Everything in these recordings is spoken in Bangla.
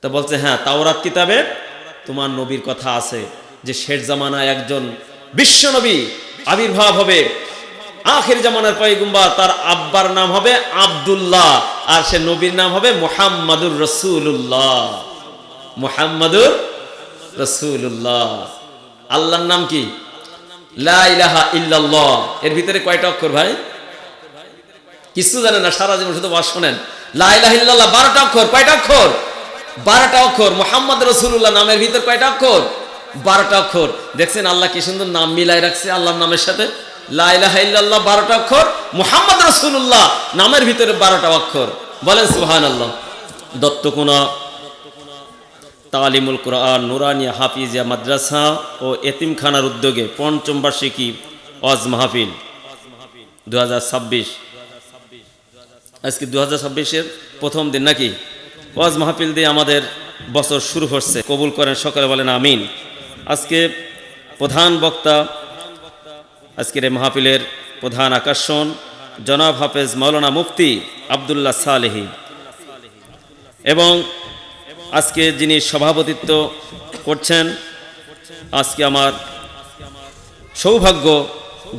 তা বলছে হ্যাঁ, তাওরাত কিতাবে তোমার নবীর কথা আছে যে শেষ জামানায় একজন বিশ্ব নবী আবির্ভাব হবে, আখির জামানার পয়গম্বর, তার আব্বার নাম হবে আব্দুল্লাহ আর সে নবীর নাম হবে মুহাম্মাদুর রাসূলুল্লাহ। মুহাম্মাদুর রাসূলুল্লাহ। আল্লাহর নাম কি? লা ইলাহা ইল্লাল্লাহ। এর ভিতরে কয়টা অক্ষর ভাই? কিছু জানেন না, সারা জীবন শুধু ওয়াজ শোনেন। লা ইলাহা ইল্লাল্লাহ 12টা অক্ষর। কয়টা অক্ষর? 12টা অক্ষর। মুহাম্মদ রাসূলুল্লাহ নামের ভিতর কয়টা অক্ষর? 12টা অক্ষর। দেখছেন আল্লাহ কি সুন্দর নাম মিলাই রাখছে আল্লাহর নামের সাথে। লা ইলাহা ইল্লাল্লাহ 12টা অক্ষর, মুহাম্মদ রাসূলুল্লাহ নামের ভিতরে 12টা অক্ষর। বলেন সুবহানাল্লাহ। দত্তকুনা তালিমুল কোরআন নুরানিয়া হাফিজিয়া মাদ্রাসা ও এতিমখানার উদ্যোগে পঞ্চম বার্ষিকী ওয়াজ মাহফিল 2026। আজকে 2026-এর প্রথম দিন নাকি? ওয়াজ মাহফিল দিয়ে আমাদের বছর শুরু হচ্ছে। কবুল করেন সকলে, বলেন আমিন। আজকে প্রধান বক্তা, আজকের এই মাহফিলের প্রধান আকর্ষণ জনাব হাফেজ মাওলানা মুফতি আব্দুল্লাহ সালেহী, এবং আজকে যিনি সভাপতিত্ব করছেন, আজকে আমার সৌভাগ্য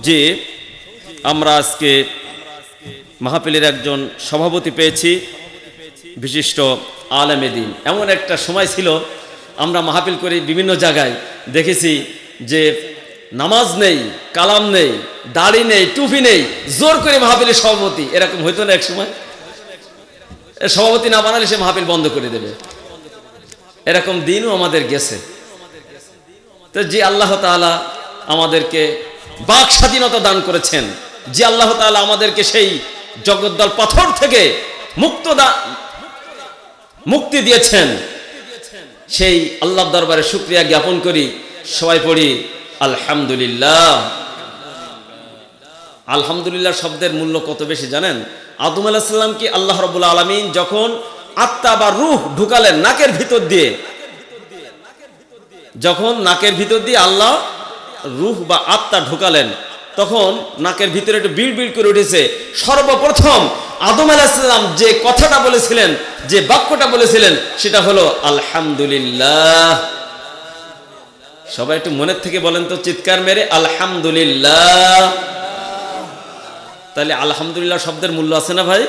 যে আমরা আজকে মাহফিলের একজন সভাপতি পেয়েছি, বিশিষ্ট আলেমে দ্বীন। এমন একটা সময় ছিল আমরা মাহফিল করে বিভিন্ন জায়গায় দেখেছি যে নামাজ নেই, কালাম নেই, দাড়ি নেই, টুপি নেই, জোর করে মাহফিলের সভাপতি। এরকম হইতো না এক সময়? সভাপতি না বানালে সে মাহফিল বন্ধ করে দেবে, এরকম দিনও আমাদের গেছে। তো যে আল্লাহ তাআলা আমাদেরকে বাক স্বাধীনতা দান করেছেন, যে আল্লাহ তাআলা আমাদেরকে সেই জগদ্দল পাথর থেকে মুক্তি দিয়েছেন, সেই আল্লাহর দরবারে শুকরিয়া জ্ঞাপন করি। সবাই পড়ি আলহামদুলিল্লাহ। আলহামদুলিল্লাহ শব্দের মূল্য কত বেশি জানেন? আদম আলাইহিস সালামকে আল্লাহ রাব্বুল আলামিন যখন আত্মা বা রূহ ঢুকালেন নাকের ভিতর দিয়ে, যখন নাকের ভিতর দিয়ে আল্লাহ রূহ বা আত্মা ঢুকালেন, তখন নাকের ভিতরে একটু বিড় বিড় করে উঠেছে। সর্বপ্রথম আদম আলাইহিস সালাম যে কথাটা বলেছিলেন, যে বাক্যটা বলেছিলেন, সেটা হলো আলহামদুলিল্লাহ। সবাই একটু মনের থেকে বলেন তো চিৎকার মেরে, আলহামদুলিল্লাহ। তাহলে আলহামদুলিল্লাহ শব্দের মূল্য আছে না ভাই?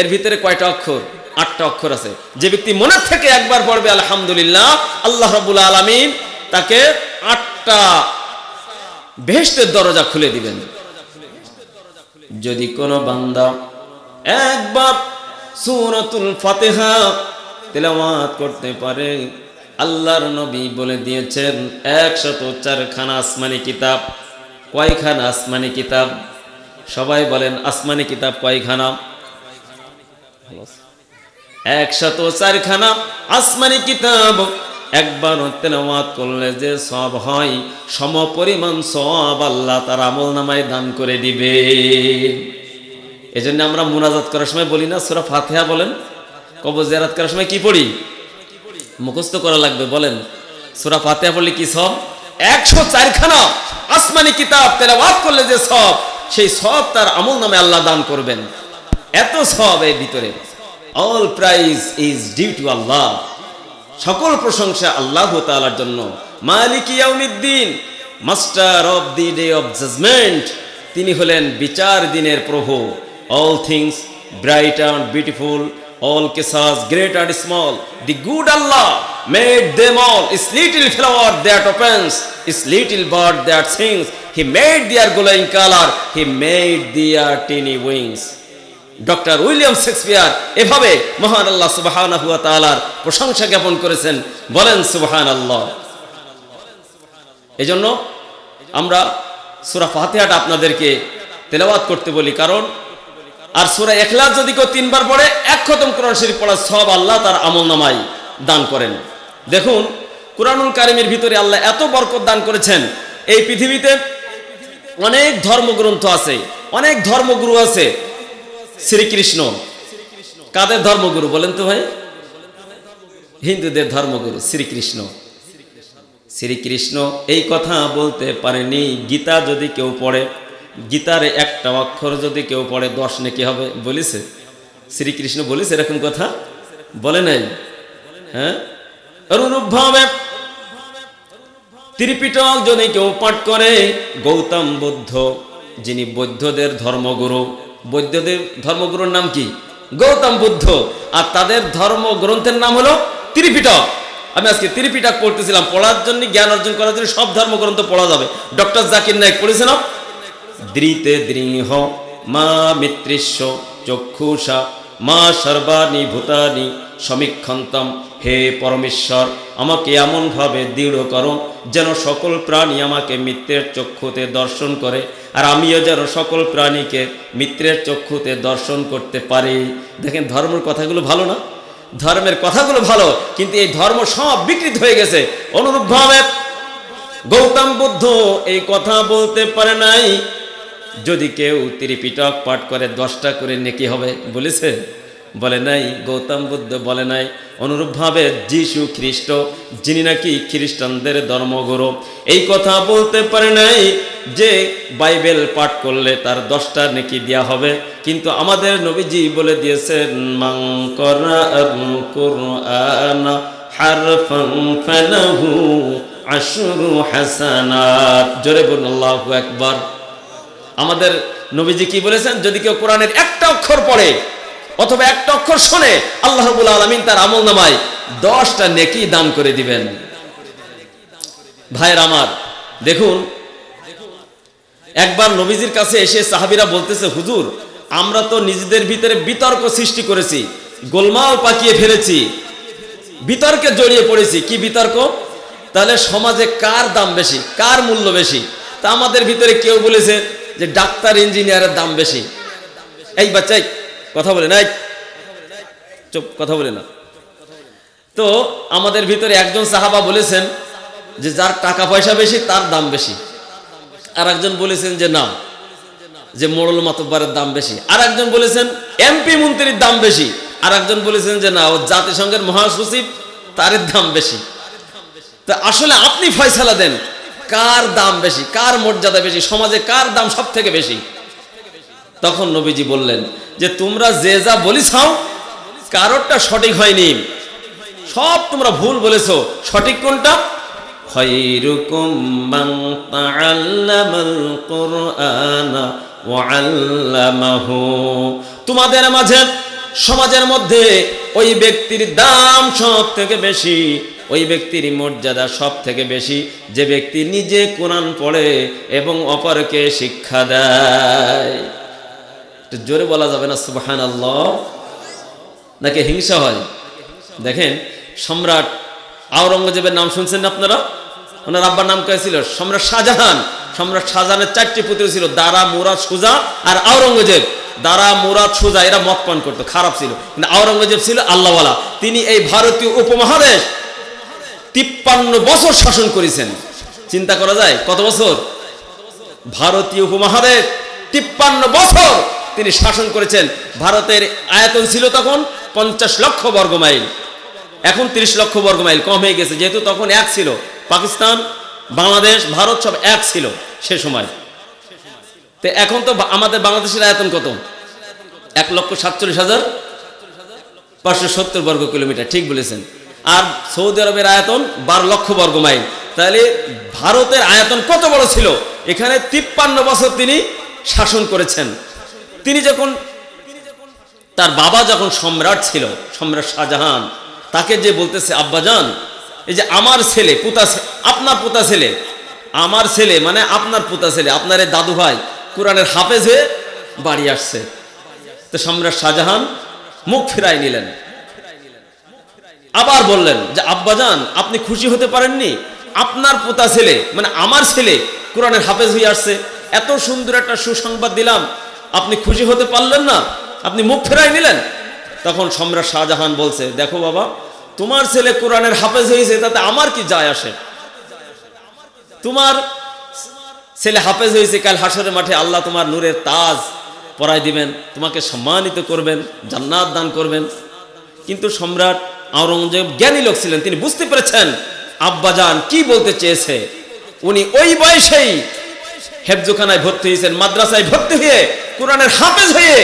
এর ভিতরে কয়টা অক্ষর? 8টা অক্ষর আছে। যে ব্যক্তি মনের থেকে একবার পড়বে আলহামদুলিল্লাহ, আল্লাহ রাব্বুল আলামিন তাকে 8টা বেহেশতের দরজা খুলে দিবেন। যদি কোনো বান্দা একবার সূরাতুল ফাতিহা তেলাওয়াত করতে পারে, আল্লাহর নবী বলে দিয়েছেন 104 খানা আসমানি কিতাব। কয়খানা আসমানি কিতাব? সবাই বলেন আসমানি কিতাব কয়খানা? 104 খানা আসমানি কিতাব একবার তেলাওয়াত করলে যে সওয়াব হয়, সমপরিমাণ সওয়াব আল্লাহ তার আমলনামায় দান করে দিবে। এজন্য আমরা মুনাজাত করার সময় বলি না সূরা ফাতিহা বলেন? কবর জিয়ারত করার সময় কি পড়ি? মুখস্থ করা লাগবে। বলেন সূরা ফাতিহা পড়লে কি সওয়াব? 104 খানা আসমানি কিতাব তেলাওয়াত করলে যে সওয়াব, সেই সওয়াব তার আমলনামায় আল্লাহ দান করবেন। এত সওয়াব এর ভিতরে। All praise is due to Allah. সকল প্রশংসা আল্লাহ তাআলার জন্য। মালিক ইয়াউমিদ্দিন, master of the day of judgement. তিনি হলেন বিচার দিনের প্রভু। All things bright and beautiful, all kisses great and small, the good Allah made them all. Is little flower that opens, is little bird that sings. He made their glowing color, he made their tiny wings. Doctor William Shakespeare এভাবে মহান আল্লাহ সুবহানাহু ওয়া তাআলার প্রশংসা জ্ঞাপন করেছেন। বলেন সুবহানাল্লাহ। এজন্য আমরা সূরা ফাতিহাটা আপনাদেরকে তেলাওয়াত করতে বলি, কারণ আর সূরা ইখলাস যদি কেউ 3 বার পড়ে, 1 খতম কোরআন শরীফ পড়ার সওয়াব আল্লাহ তার আমলনামায় দান করেন। দেখুন কুরআনুল কারীমের ভিতরে আল্লাহ এত বরকত দান করেছেন। এই পৃথিবীতে অনেক ধর্মগ্রন্থ আছে, অনেক ধর্মগুরু আছে। শ্রীকৃষ্ণ কাদের ধর্মগুরু বলেন তো ভাই? হিন্দুদের ধর্মগুরু শ্রীকৃষ্ণ। শ্রীকৃষ্ণ এই কথা বলতে পারেনি, গীতা যদি কেউ পড়ে, গীতার একটা অক্ষর যদি কেউ পড়ে 10 নেকি হবে বলেছে? শ্রীকৃষ্ণ বলেছে এরকম কথা? বলে নাই। হ্যাঁ, অনুরূপভাবে ত্রিপিটক যদি কেউ পাঠ করে, গৌতম বুদ্ধ যিনি বৌদ্ধদের ধর্মগুরু, বৌদ্ধদের ধর্মগুরুর নাম কি? গৌতম বুদ্ধ, আর তাদের ধর্মগ্রন্থের নাম হলো ত্রিপিটক। আমি আজকে ত্রিপিটক পড়তেছিলাম, পড়ার জন্য, জ্ঞান অর্জন করার জন্য সব ধর্মগ্রন্থ পড়া যাবে। ডক্টর জাকির নায়েক পড়েছেন না? দৃতে দৃহ মা মিত্রিস্য চক্ষুষা মা সর্বাণি ভূতানি সমীক্ষন্তম। হে পরমেশ্বর, আমাকে এমনভাবে দৃঢ় করো যেন সকল প্রাণী আমাকে মিত্রের চক্ষুতে দর্শন করে, আর আমিও যেন সকল প্রাণীকে মিত্রের চক্ষুতে দর্শন করতে পারি। দেখেন ধর্মের কথাগুলো ভালো না? ধর্মের কথাগুলো ভালো, কিন্তু এই ধর্ম সব বিকৃত হয়ে গেছে। অনুরূপভাবে গৌতম বুদ্ধ এই কথা বলতে পারে নাই যদি কেউ ত্রিপিটক পাঠ করে 10টা করে নেকি হবে, বলেছে? বলে নাই। গৌতম বুদ্ধ বলে নাই। অনুরূপভাবে যীশু খ্রিস্ট, যিনি নাকি খ্রিস্টানদের ধর্মগুরু, এই কথা বলতে পারে নাই যে বাইবেল পাঠ করলে তার 10টা নেকি দেওয়া হবে। কিন্তু আমাদের নবীজি বলে দিয়েছেন, মান করাআল কুরআনা হারফান ফালাহু আশরু হাসানাত। জোরে বলুন আল্লাহু আকবার। আমাদের নবীজি কি বলেছেন? যদি কেউ কোরআনের একটা অক্ষর পড়ে অথবা একটা অক্ষর শোনে, আল্লাহ রাব্বুল আলামিন তার আমলনামায় 10টা নেকি দান করে দিবেন। ভাইয়ের আমার, দেখুন, একবার নবীজির কাছে এসে সাহাবীরা বলতেছে, হুজুর, আমরা তো নিজেদের ভিতরে বিতর্ক সৃষ্টি করেছি, গোলমাল পাকিয়ে ফেলেছি, বিতর্কে জড়িয়ে পড়েছি। কি বিতর্ক? তাহলে সমাজে কার দাম বেশি, কার মূল্য বেশি? তা আমাদের ভিতরে কেউ বলেছে যে ডাক্তার ইঞ্জিনিয়ারের দাম বেশি। এই বাচ্চাই কথা বলে না, চুপ, কথা বলে না। তো আমাদের ভিতরে একজন সাহাবা বলেছেন যে যার টাকা পয়সা বেশি তার দাম বেশি। আর একজন বলেছেন যে না, যে মোড়ল মাতব্বরের দাম বেশি। আর একজন বলেছেন এমপি মন্ত্রীর দাম বেশি। আর একজন বলেছেন যে না, ও জাতিসংঘের মহাসচিব, তার দাম বেশি। তো আসলে আপনি ফয়সালা দেন, কার দাম বেশি, কার মর্যাদা বেশি, সমাজে কার দাম সব থেকে বেশি? তখন নবীজি বললেন যে তোমরা যে যা বলিছাও কারোরটা সঠিক হয়নি, সব তোমরা ভুল বলেছো। সঠিক কোনটা? খায়রুকুম মান তাআল্লামাল কুরআনা ওয়া আল্লামাহু। তোমাদের মাঝে, সমাজের মধ্যে ওই ব্যক্তির দাম সব থেকে বেশি, ওই ব্যক্তির মর্যাদা সব থেকে বেশি যে ব্যক্তি নিজে কোরআন পড়ে এবং অপরকে শিক্ষা দেয়। জোরে বলা যাবে না সুবহানাল্লাহ? নাকি হিংসা হয়? দেখেন, সম্রাট আওরঙ্গজেবের নাম শুনছেন না আপনারা? ওনার আব্বার নাম কে ছিল? সম্রাট শাহজাহান। সম্রাট শাহজাহানের 4টি পুত্র ছিল, দারা, মুরাদ, সুজা আর আওরঙ্গজেব। দারা, মুরাদ, সুজা এরা মদ পান করতো, খারাপ ছিল, কিন্তু আওরঙ্গজেব ছিল আল্লাহওয়ালা। তিনি এই ভারতীয় উপমহাদেশ 53 বছর শাসন করেছেন। চিন্তা করা যায় কত বছর? ভারতীয় উপমহাদেশ 53 বছর তিনি শাসন করেছেন। ভারতের আয়তন ছিল তখন 50 লক্ষ বর্গ মাইল, এখন 30 লক্ষ বর্গ মাইল, কম হয়ে গেছে, যেহেতু তখন এক ছিল। পাকিস্তান, বাংলাদেশ, ভারত সব এক ছিল সে সময়। তো এখন তো আমাদের বাংলাদেশের আয়তন কত? 1,47,570 বর্গ কিলোমিটার, ঠিক বলেছেন। আর সৌদি আরবের আয়তন 12 লক্ষ বর্গ মাইল। তাহলে ভারতের আয়তন কত বড় ছিল? এখানে 53 বছর তিনি শাসন করেছেন। তিনি যখন, তার বাবা যখন সম্রাট ছিল, সম্রাট শাহজাহান, তাকে যে বলতেছে আব্বাজান, এই যে আমার ছেলে, আপনার পুতা ছেলে, আমার ছেলে মানে আপনার পুতা ছেলে, আপনার এই দাদু ভাই কোরআনের হাফেজ হয়ে বাড়ি আসছে। তো সম্রাট শাহজাহান মুখ ফিরাই নিলেন, আবার বললেন যে আব্বাজান, আপনি খুশি হতে পারেননি? আপনার পোতা ছেলে মানে আমার ছেলে কোরআনের হাফেজ হয়ে আসছে, এত সুন্দর একটা সুসংবাদ দিলাম, আপনি খুশি হতে পারলেন না, আপনি মুখ ফেরাই নিলেন। তখন সম্রাট শাহজাহান বলছে, দেখো বাবা, তোমার ছেলে কোরআনের হাফেজ হয়েছে, তাতে আমার কি যায় আসে? তোমার ছেলে হাফেজ হয়েছে, কাল হাসরের মাঠে আল্লাহ তোমার নূরের তাজ পরাই দিবেন, তোমাকে সম্মানিত করবেন, জান্নাত দান করবেন। কিন্তু সম্রাট আওরঙ্গজেব জ্ঞানী লোক ছিলেন, তিনি বুঝতে পেরেছেন আব্বাজান কি বলতে চেয়েছে। উনি ওই বয়সেই হেফজখানায় ভর্তি হয়েছেন, মাদ্রাসায় ভর্তি হয়ে কোরআনের হাফেজ হয়ে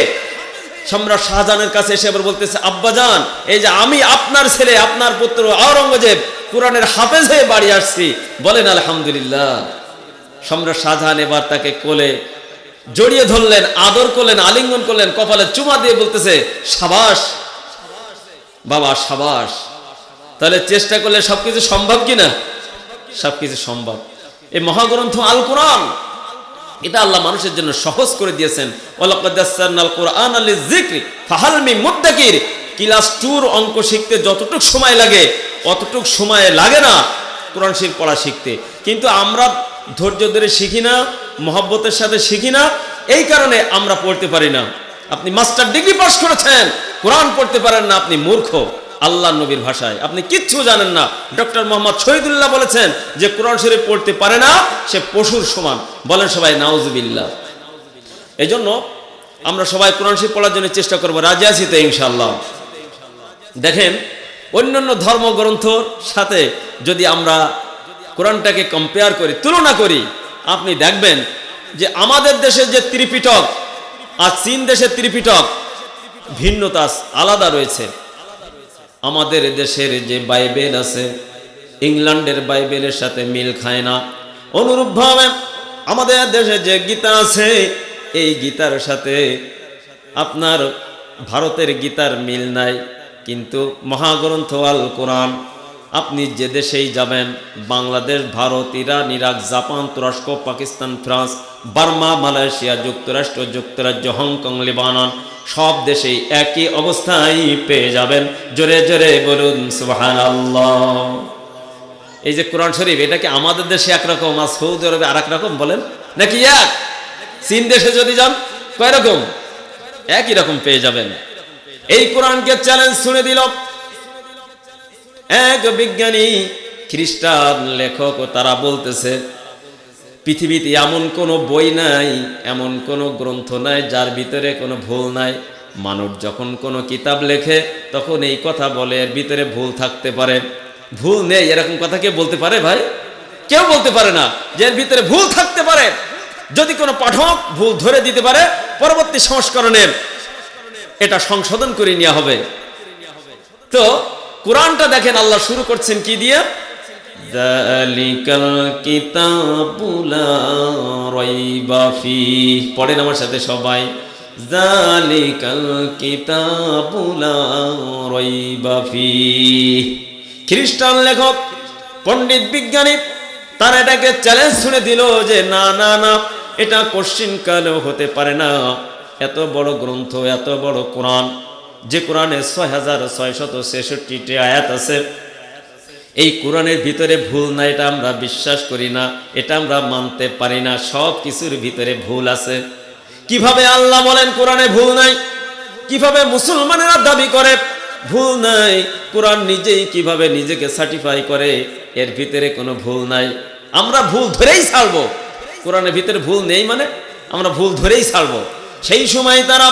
সম্রাট শাহজাহানের কাছে এসে আবার বলতেছে, আব্বাজান, এই যে আমি আপনার ছেলে, আপনার পুত্র আওরঙ্গজেব কোরআনের হাফেজ হয়ে বাড়ি আসছি, বলেন আলহামদুলিল্লাহ। সম্রাট শাহজাহান এবার তাকে কোলে জড়িয়ে ধরলেন, আদর করলেন, আলিঙ্গন করলেন, কপালে চুমা দিয়ে বলতেছে, সাবাস বাবা, সাবাস। তাহলে চেষ্টা করলে সবকিছু সম্ভব কিনা? সবকিছু সম্ভব। এই মহাগ্রন্থ আল কোরআন, এটা আল্লাহ মানুষের জন্য সহজ করে দিয়েছেন। ওয়ালাকাদ ইয়াসসারনাল কুরআনা লিযিকরি ফাহাল মিন মুদ্দাকির। ক্লাস 2 অঙ্ক শিখতে যতটুকু সময় লাগে অতটুকু সময় লাগে না কোরআন শরীফ পড়া শিখতে। কিন্তু আমরা ধৈর্য ধরে শিখি না, মহব্বতের সাথে শিখি না, এই কারণে আমরা পড়তে পারি না। আপনি মাস্টার ডিগ্রি পাস করেছেন, কোরআন পড়তে পারেন না, আপনি মূর্খ। আল্লাহ নবীর ভাষায় আপনি কিচ্ছু জানেন না। ডক্টর মোহাম্মদ শহীদুল্লাহ বলেছেন যে কোরআন শরীফ পড়তে পারে না সে পশুর সমান। বলেন সবাই নাউজুবিল্লাহ। এই জন্য আমরা সবাই কোরআন শরীফ পড়ার জন্য চেষ্টা করব, রাজি আছি তো ইনশাআল্লাহ। দেখেন, অন্যান্য ধর্মগ্রন্থর সাথে যদি আমরা কোরআনটাকে কম্পেয়ার করি, তুলনা করি, আপনি দেখবেন যে আমাদের দেশের যে ত্রিপিটক আর চীন দেশের ত্রিপিটক ভিন্নতা আলাদা রয়েছে। আমাদের দেশের যে বাইবেল আছে ইংল্যান্ডের বাইবেলের সাথে মিল খায় না। অনুরূপভাবে আমাদের দেশে যে গীতা আছে এই গীতার সাথে আপনার ভারতের গীতার মিল নাই। কিন্তু মহাগ্রন্থ আল কোরআন আপনি যে দেশেই যাবেন, Bangladesh, Bharat, Iran, Iraq, Japan, তুরস্ক, পাকিস্তান, ফ্রান্স, বার্মা, মালয়েশিয়া, যুক্তরাষ্ট্র, যুক্তরাজ্য, হংকং, লেবানন, সব দেশেই একই অবস্থায় পেয়ে যাবেন। জোরে জোরে বলুন সুবহানাল্লাহ। এই যে কোরআন শরীফ, এটা কি আমাদের দেশে একরকম আর সৌদি আরবে আর এক রকম বলেন নাকি এক? চীন দেশে যদি যান কয় রকম? একই রকম পেয়ে যাবেন। এই কোরআনকে চ্যালেঞ্জ শুনে দিল এক বিজ্ঞানী খ্রিস্টান লেখক, ও তারা বলতেছে পৃথিবীতে এমন কোনো বই নাই, এমন কোনো গ্রন্থ নাই যার ভিতরে কোনো ভুল নাই। মানুষ যখন কোনো কিতাব লেখে তখন এই কথা বলে এর ভিতরে ভুল থাকতে পারে। ভুল নেই এরকম কথা কেউ বলতে পারে? ভাই, কেউ বলতে পারে না যে এর ভিতরে ভুল থাকতে পারে। যদি কোনো পাঠক ভুল ধরে দিতে পারে, পরবর্তী সংস্করণে এটা সংশোধন করে নেওয়া হবে। তো কোরআনটা দেখেন আল্লাহ শুরু করছেন কি দিয়ে? যালিকাল কিতাবু লা রাইবা ফীহ। পড়েন আমার সাথে সবাই, যালিকাল কিতাবু লা রাইবা ফীহ। খ্রিস্টান লেখক, পণ্ডিত, বিজ্ঞানী তারা এটাকে চ্যালেঞ্জ শুনে দিল যে না না না, এটা কোশ্চিন কালেও হতে পারে না। এত বড় গ্রন্থ, এত বড় কোরআন, যে কোরআনে ৬৬৬৬টি আয়াত আছে, এই কোরআনের ভিতরে ভুল না, এটা আমরা বিশ্বাস করি না, এটা আমরা মানতে পারি না। সব কিছুর ভিতরে ভুল আছে। কিভাবে আল্লাহ বলেন কোরআনে ভুল নাই? কিভাবে মুসলমানেরা দাবি করে ভুল নাই? কোরআন নিজেই কিভাবে নিজেকে সার্টিফাই করে এর ভিতরে কোনো ভুল নাই? আমরা ভুল ধরেই ছাড়বো। কোরআনের ভিতরে ভুল নেই মানে আমরা ভুল ধরেই ছাড়বো। সেই সময় তারা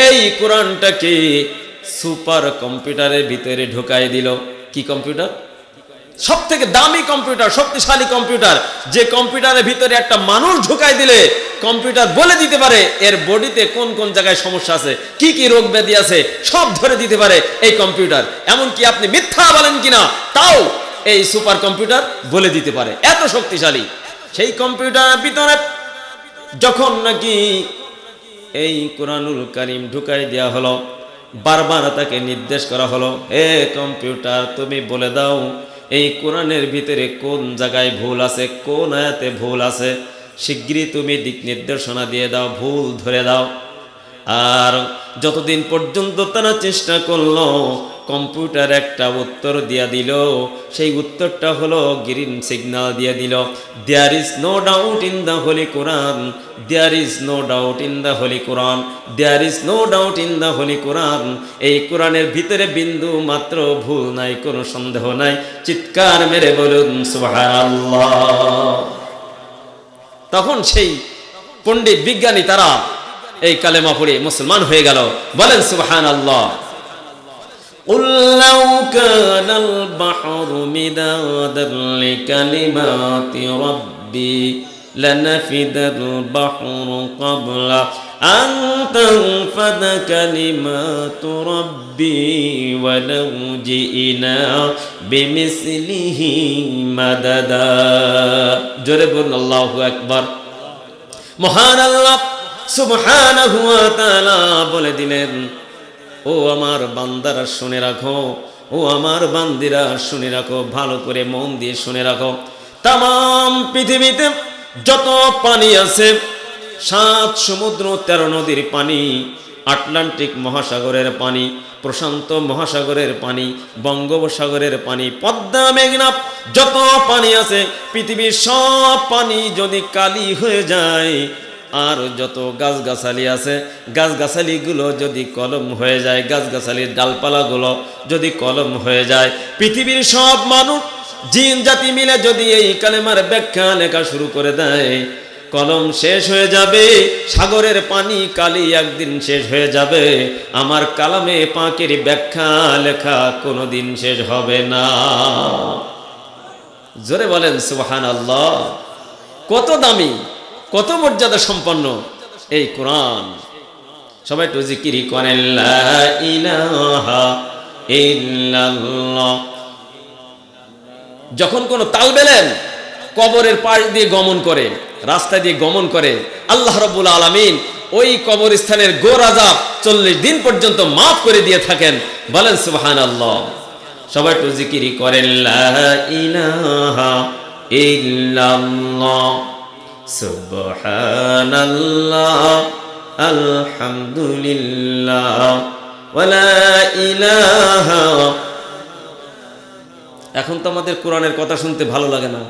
এই কোরআনটাকে সুপার কম্পিউটারের ভিতরে ঢুকাই দিল। কি কম্পিউটার? সব থেকে দামি কম্পিউটার, শক্তিশালী কম্পিউটার, যে কম্পিউটারের ভিতরে একটা মানুষ ঢুকাই দিলে কম্পিউটার বলে দিতে পারে এর বডিতে কোন কোন জায়গায় সমস্যা আছে, কি কি রোগ ব্যাধি আছে, সব ধরে দিতে পারে এই কম্পিউটার। এমনকি আপনি মিথ্যা বলেন কিনা তাও এই সুপার কম্পিউটার বলে দিতে পারে, এত শক্তিশালী। সেই কম্পিউটারের ভিতরে যখন নাকি এই কোরআনুল কারীম ঢুকাই দেওয়া হলো, বারবার তাকে নির্দেশ করা হলো, হে কম্পিউটার তুমি বলে দাও এই কোরআনের ভিতরে কোন জায়গায় ভুল আছে, কোন আয়াতে ভুল আছে, শিগগিরই তুমি দিক নির্দেশনা দিয়ে দাও, ভুল ধরে দাও। আর যতদিন পর্যন্ত তারা চেষ্টা করলো, কম্পিউটার একটা উত্তর দিয়া দিল। সেই উত্তরটা হলো গ্রিন সিগন্যাল দিয়ে দিল, there is no doubt in the holy Quran, there is no doubt in the holy Quran, there is no doubt in the holy Quran. এই কোরআনের ভিতরে বিন্দু মাত্র ভুল নাই, কোনো সন্দেহ নাই। চিৎকার মেরে বলুন সুবহানাল্লাহ। তখন সেই পণ্ডিত বিজ্ঞানী তারা এই কালেমা পড়ে মুসলমান হয়ে গেল। বলেন সুবহানাল্লাহ। قُلْ لَوْ كَانَ الْبَحْرُ مِدَادًا لِكَلِمَاتِ رَبِّي لنفد البحر قبل أن تنفد كلمات ربي ولو جئنا بمثله مددا جرب الله أكبر মহান আল্লাহ সুবহানাহু ওয়া তাআলা বলে দিলেন, ও আমার বান্দারা শুনে রাখো, ও আমার বান্দিরা শুনে রাখো, ভালো করে মন দিয়ে শুনে রাখো। তামাম পৃথিবীতে যত পানি আছে, 7 সমুদ্র 13 নদীর পানি, আটলান্টিক মহাসাগরের পানি, প্রশান্ত মহাসাগরের পানি, বঙ্গোপসাগরের পানি, পদ্মা মেঘনা যত পানি আছে, পৃথিবীর সব পানি যদি কালি হয়ে যায়, আর যত গাছগাছালি আছে গাছগাছালিগুলো যদি কলম হয়ে যায়, গাছগাছালির ডালপালাগুলো যদি কলম হয়ে যায়, পৃথিবীর সব মানুষ জিন জাতি মিলে যদি এই কালেমার ব্যাখ্যা লেখা শুরু করে দেয়, কলম শেষ হয়ে যাবে, সাগরের পানি কালি একদিন শেষ হয়ে যাবে, আমার কালামে পাকের ব্যাখ্যা লেখা কোনোদিন শেষ হবে না। জোরে বলেন সুবহানাল্লাহ। কত দামি, কত মর্যাদা সম্পন্ন এই কোরআন। সবাই একটু জিকির করেন লা ইলাহা ইল্লাল্লাহ। যখন কোনো তালবেলেন কবরের পাশ দিয়ে গমন করে, রাস্তা দিয়ে গমন করে, আল্লাহ রাব্বুল আলামিন ওই কবরস্থানের গোর আযাব 40 দিন পর্যন্ত মাফ করে দিয়ে থাকেন। বলেন সুবহানাল্লাহ। সবাই একটু জিকির করেন লা ইলাহা ইল্লাল্লাহ সুবহানাল্লাহ আলহামদুলিল্লাহ ওয়া লা ইলাহা। এখন তো আমাদের কোরআনের কথা শুনতে ভালো লাগে না,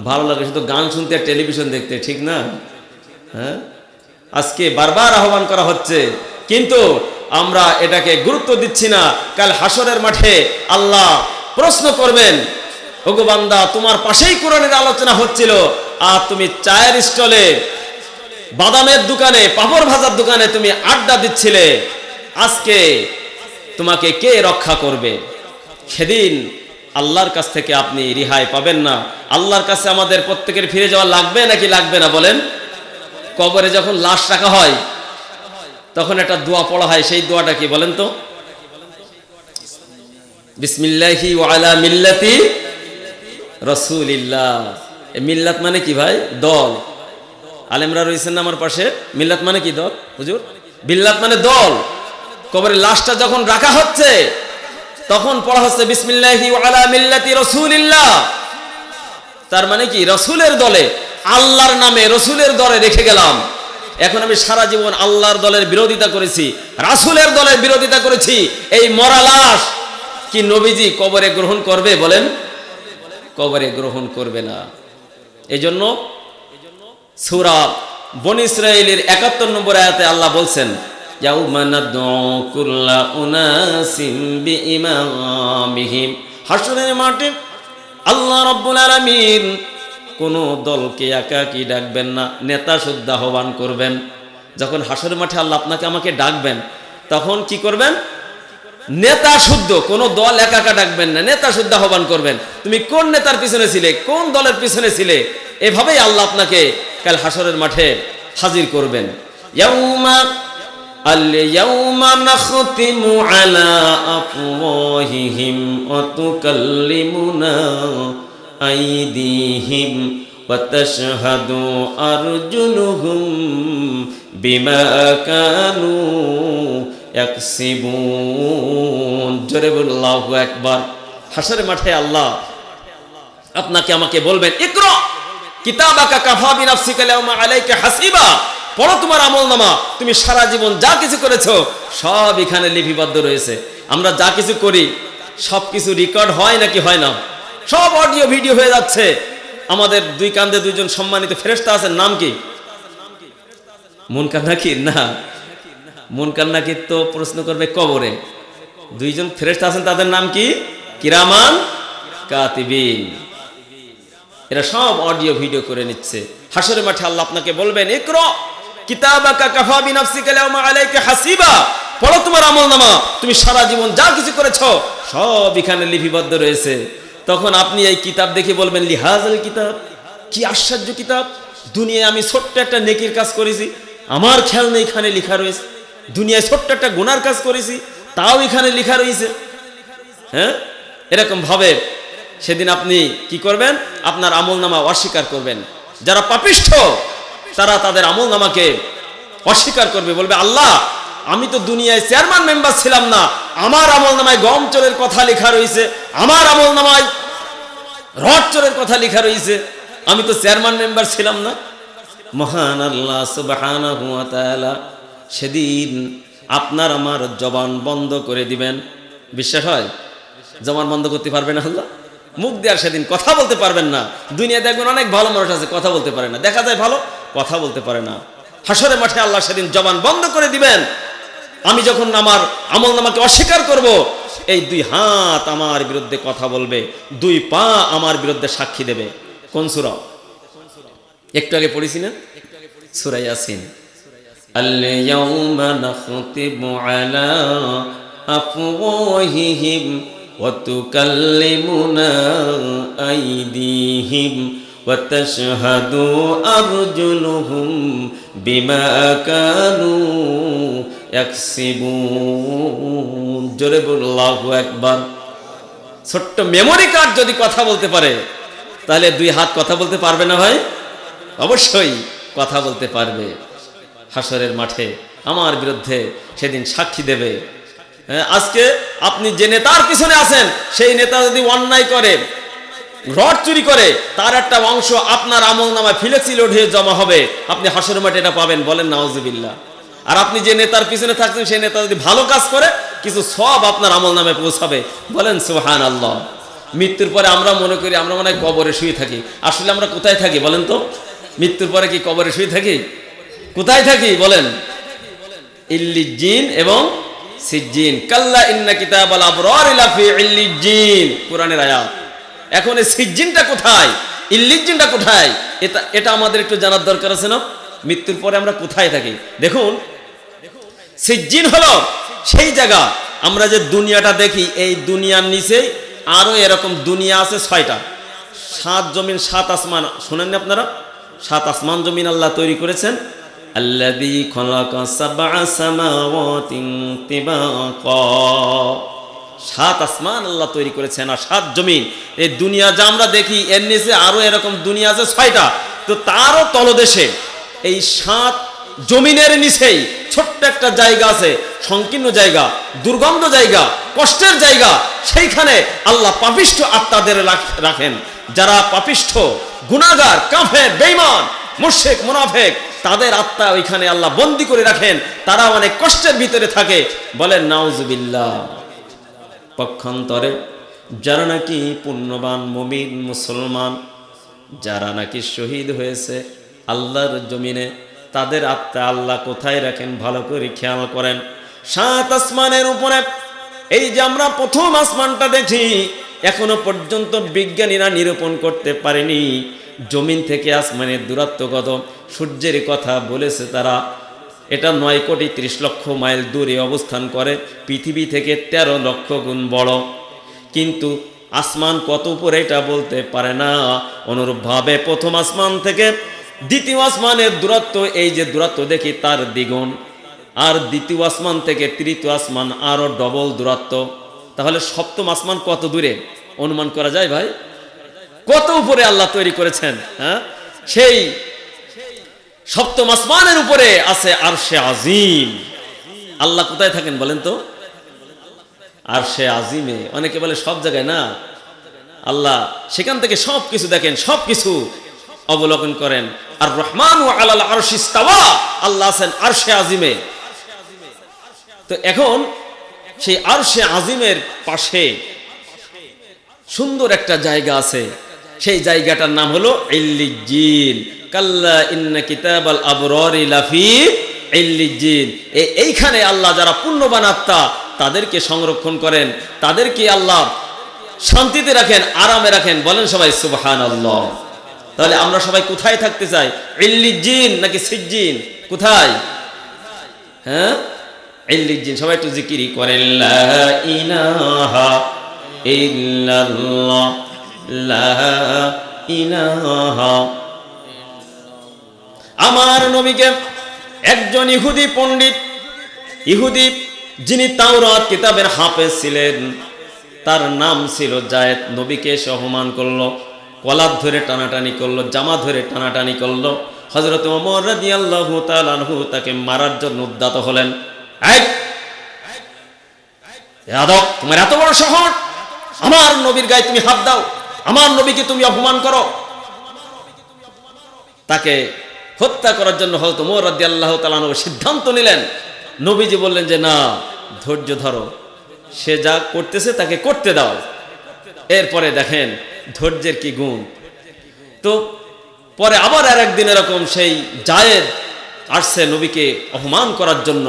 ভালো লাগে শুধু গান শুনতে আর টেলিভিশন দেখতে, ঠিক না? হ্যাঁ, আজকে বারবার আহ্বান করা হচ্ছে, কিন্তু আমরা এটাকে গুরুত্ব দিচ্ছি না। কাল হাসরের মাঠে আল্লাহ প্রশ্ন করবেন, ওগো বান্দা, তোমার পাশেই কোরআনের আলোচনা হচ্ছিল, আর তুমি চায়ের স্টলে, বাদামের দোকানে, পাপড় ভাজার দোকানে তুমি আড্ডা দিচ্ছিলে, আজকে তোমাকে কে রক্ষা করবে? সেদিন আল্লাহর কাছ থেকে আপনি রেহাই পাবেন না। আল্লাহর কাছে আমাদের প্রত্যেকের ফিরে যাওয়া লাগবে নাকি লাগবে না বলেন? কবরে যখন লাশ রাখা হয় তখন একটা দোয়া পড়া হয়, সেই দোয়াটা কি বলেন তো? বিসমিল্লাহি ওয়া আলা মিল্লাতি রাসূলিল্লাহ। মিল্লাত মানে কি ভাই? দল। আলেমরা রয়েছেন না আমার পাশে? মিল্লাত মানে কি দল হুজুর? মিল্লাত মানে দল। কবরে লাশটা যখন রাখা হচ্ছে তখন পড়া হচ্ছে বিসমিল্লাহি ওয়া আলা মিল্লাতি রাসূলিল্লাহ। তার মানে কি? রাসূলের দলে, আল্লাহর নামে রাসূলের দলে রেখে গেলাম। এখন আমি সারা জীবন আল্লাহর দলের বিরোধিতা করেছি, রাসূলের দলের বিরোধিতা করেছি, এই মরা লাশ কি নবীজি কবরে গ্রহণ করবে বলেন? কবরে গ্রহণ করবে না। এজন্য সূরা বনী ইসরাঈলের ৭১ নম্বর আয়াতে আল্লাহ বলছেন, ইয়াউমা নাদউ কুল্লা উনাসিম বিইমামিহিম। হাসরের মাঠে আল্লাহ রাব্বুল আলামিন কোন দলকে একাকী ডাকবেন না, নেতা শুদ্ধ আহ্বান করবেন। যখন হাসরের মাঠে আল্লাহ আপনাকে আমাকে ডাকবেন, তখন কি করবেন? নেতা শুদ্ধ, কোন দল একাকা ডাকবেন না, নেতা শুদ্ধ আহ্বান করবেন। তুমি কোন নেতার পিছনে ছিলে, কোন দলের পিছনে ছিলে, এভাবেই আল্লাহ আপনাকে কাল হাসরের মাঠে হাজির করবেন। আল-ইয়াউমা নাখতিমু আলা আফওয়াহিহিম ওয়া তুকাল্লিমুনা আইদিহিম ওয়া তাশহাদু আরজুলুহুম বিমা কানু ইয়াকসিবুন। জোরে বলুন আল্লাহু আকবার। হাসরের মাঠে আল্লাহ আপনাকে আমাকে বলবেন, ইকরা কিতাবাকা কাফা বিনাফসিকা আল-ইয়াওমা আলাইকা হাসিবা। পড়ো তোমার আমলনামা, তুমি সারা জীবন যা কিছু করেছো সব এখানে লিপিবদ্ধ রয়েছে। আমরা যা কিছু করি সব কিছু রেকর্ড হয় নাকি হয় না? সব অডিও ভিডিও হয়ে যাচ্ছে। আমাদের দুই কাঁধে দুইজন সম্মানিত ফেরেশতা আছেন, নাম কি? মুনকার নাকির? না, মুনকার নাকির তো প্রশ্ন করবে কবরে। দুইজন ফেরেশতা আছেন, তাদের নাম কি? কিরামান কাতিবিন। এরা সব অডিও ভিডিও করে নিচ্ছে। হাসরের মাঠে আল্লাহ আপনাকে বলবেন, ইকরা কিতাবাকা কাফা বিনাফসিকা আল-ইয়াওমা আলাইকা হাসিবা। পড়ো তোমার আমলনামা, তুমি সারা জীবন যা কিছু করেছো সব এখানে লিপিবদ্ধ রয়েছে। তখন আপনি এই কিতাব দেখে বলবেন, লিহাজাল কিতাব, কি আশ্চর্য কিতাব, দুনিয়ায় আমি ছোট্ট একটা নেকির কাজ করেছি, আমার খেয়াল নেই এখানে লেখা রয়েছে। দুনিয়ায় ছোট্ট একটা গুনার কাজ করেছি, তাও এখানে লেখা রয়েছে। হ্যাঁ, এরকম ভাবে সেদিন আপনি কি করবেন? আপনার আমলনামা অস্বীকার করবেন। যারা পাপিষ্ঠ তারা তাদের আমলনামাকে অস্বীকার করবে, বলবে আল্লাহ আমি তো দুনিয়ায় চেয়ারম্যান মেম্বার ছিলাম না, আমার আমলনামায় গম চোরের কথা লেখা রয়েছে, আমার আমলনামায় রড চোরের কথা লেখা রয়েছে, আমি তো চেয়ারম্যান মেম্বার ছিলাম না। মহান আল্লাহ সুবহানাহু ওয়া তাআলা সেদিন আপনার আমার জবান বন্ধ করে দিবেন। বিশ্বাস হয়? জবান বন্ধ করতে পারবেন আল্লাহ? মুখ দেওয়ার সেদিন কথা বলতে পারবেন না। দুনিয়া দেখবেন অনেক ভালো মানুষ আছে, কথা বলতে পারে না, দেখা যায় ভালো, কথা বলতে পারে না। হাসরের মাঠে আল্লাহ সেদিন জবান বন্ধ করে দিবেন। আমি যখন আমার আমলনামাকে অস্বীকার করব, এই দুই হাত আমার বিরুদ্ধে কথা বলবে, দুই পা আমার বিরুদ্ধে সাক্ষী দেবে। কোন সূরা? একটু আগে পড়েছি না, সূরা ইয়াসিন। আল-ইয়াউমা নাখতিমু আলা আফওয়াহিহিম ওয়া তুকাল্লিমুনা আইদিহিম ওয়া তাশহাদু আরজুলুহুম বিমা কানু ইয়াকসিবুন। জোরে বল আল্লাহু আকবার। ছোট্ট মেমোরি কার্ড যদি কথা বলতে পারে, তাহলে দুই হাত কথা বলতে পারবে না ভাই? অবশ্যই কথা বলতে পারবে। হাসরের মাঠে আমার বিরুদ্ধে সেদিন সাক্ষী দেবে। আজকে আপনি যে নেতার পিছনে আছেন, সেই নেতা যদি অন্যায় করে, রড চুরি করে, তার একটা অংশ আপনার আমলনামায় ফ্লেক্সি লোড হয়ে জমা হবে, আপনি হাসরের মাঠে এটা পাবেন। বলেন নাউজুবিল্লাহ। আর আপনি যে নেতার পিছনে থাকছেন, সেই নেতা যদি ভালো কাজ করে, কিছু সব আপনার আমলনামায় পৌঁছাবে। বলেন সুবহানাল্লাহ। মৃত্যুর পরে আমরা মনে করি আমরা মনে হয় কবরে শুয়ে থাকি। আসলে আমরা কোথায় থাকি বলেন তো? মৃত্যুর পরে কি কবরে শুয়ে থাকি? কোথায় থাকি বলেন? ইল্লিজ্জিন এবং সিজ্জিন। কাল্লা ইন্না কিতাবাল আবরার লাফি ইল্লিজ্জিন, কোরআনের আয়াত। এখন এই সিজ্জিনটা কোথায়, ইল্লিজ্জিনটা কোথায়, এটা আমাদের একটু জানার দরকার আছে না? মৃত্যুর পরে আমরা কোথায় থাকি? দেখুন, সিজ্জিন হলো সেই জায়গা, আমরা যে দুনিয়াটা দেখি, এই দুনিয়ার নিচেই আরো এরকম দুনিয়া আছে 6টা। 7 জমিন 7 আসমান, শোনেননি আপনারা? 7 আসমান জমিন আল্লাহ তৈরি করেছেন। আল্লাযী খালাকা সাবআ সামাওয়াতিন তিবাকা। 7 আসমান আল্লাহ তৈরি করেছেন আর 7 জমিন। এই দুনিয়া যা আমরা দেখি, এর নিচে আরো এরকম দুনিয়া আছে 6টা। তো তারও তলদেশে এই 7 জমিনের নিচেই ছোট্ট একটা জায়গা আছে, সংকীর্ণ জায়গা, দুর্গন্ধ জায়গা, কষ্টের জায়গা। সেইখানে আল্লাহ পাপিষ্ঠ আত্মাদের রাখেন। যারা পাপিষ্ঠ, গুনাহগার, কাফের, বেঈমান, মুশরিক, মুনাফিক, তাদের আত্মা ওইখানে আল্লাহ বন্দী করে রাখেন। তারা অনেক কষ্টের ভিতরে থাকে। বলেন নাউজুবিল্লাহ। পক্ষান্তরে যারা নাকি পুণ্যবান মুমিন মুসলমান, যারা নাকি শহীদ হয়েছে আল্লাহর জমিনে, তাদের আত্মা আল্লাহ কোথায় রাখেন ভালো করে খেয়াল করেন। 7 আসমানের উপরে। এই যে আমরা প্রথম আসমানটা দেখি, এখনো পর্যন্ত বিজ্ঞানীরা নিরূপণ করতে পারেনি জমিন থেকে আসমানের দূরত্ব কত। সূর্যের কথা বলেছে তারা, এটা 9,30,00,000 মাইল দূরে অবস্থান করে, পৃথিবী থেকে 13 লক্ষ গুণ বড়। কিন্তু আসমান কত উপরে এটা বলতে পারে না। অনুরূপভাবে প্রথম আসমান থেকে দ্বিতীয় আসমানের দূরত্ব, এই যে দূরত্ব দেখি তার দ্বিগুণ। আর দ্বিতীয় আসমান থেকে তৃতীয় আসমান আরো ডবল দূরত্ব। তাহলে সপ্তম আসমান কত দূরে অনুমান করা যায় ভাই? কত উপরে আল্লাহ তৈরি করেছেন। হ্যাঁ, সেই সপ্তম আসমানের উপরে আছে আরশে আজিম। আল্লাহ কোথায় থাকেন বলেন তো? আরশে আজিমে। অনেকে বলে সব জায়গায় না, আল্লাহ সেখান থেকে সবকিছু দেখেন, সবকিছু অবলোকন করেন। আর রহমান ওয়া আলাল আরশি ইস্তাওয়া, আল্লাহ আছেন আরশে আজিমে। তো এখন সেই আরশে আজিমের পাশে সুন্দর একটা জায়গা আছে, সেই জায়গাটার নাম হলো ইল্লিজ্জিন। কাল্লা ইন্না কিতাবাল আবরারি লাফি ইল্লিজ্জিন। এইখানে আল্লাহ যারা পুণ্যবান আত্মা, তাদেরকে সংরক্ষণ করেন, তাদেরকে আল্লাহ শান্তিতে রাখেন, আরামে রাখেন। বলেন সবাই সুবহানাল্লাহ। তাহলে আমরা সবাই কোথায় থাকতে চাই? ইল্লিজ্জিন নাকি সিজ্জিন? কোথায়? হ্যাঁ, ইল্লিজ্জিন। সবাই একটু জিকিরি করেন, লা ইলাহা ইল্লাল্লাহ, লা ইলাহা আমার নবীকে একজন ইহুদি পণ্ডিত, ইহুদি যিনি তাওরাত কিতাবের হাফেজ ছিলেন, তার নাম ছিল জায়েদ, নবীকে এসে অপমান করলো, কলার ধরে টানাটানি করলো, জামা ধরে টানাটানি করলো। হযরত ওমর রাদিয়াল্লাহু তাআলা আনহু তাকে মারার জন্য উদ্যত হলেন। এই যাদব, তোমার এত বড় সাহস, আমার নবীর গায়ে তুমি হাত দাও, আমার নবীকে তুমি অপমান করো। তাকে হত্যা করার জন্য হযরত ওমর রাদিয়াল্লাহু তাআলা আনহু সিদ্ধান্ত নিলেন। নবীজি বললেন যে না, ধৈর্য ধরো, সে যা করতেছে তাকে করতে দাও। এরপরে দেখেন ধৈর্যের কি গুণ। তো পরে আবার আর একদিন এরকম সেই জায়েদ আসছে নবীকে অপমান করার জন্য।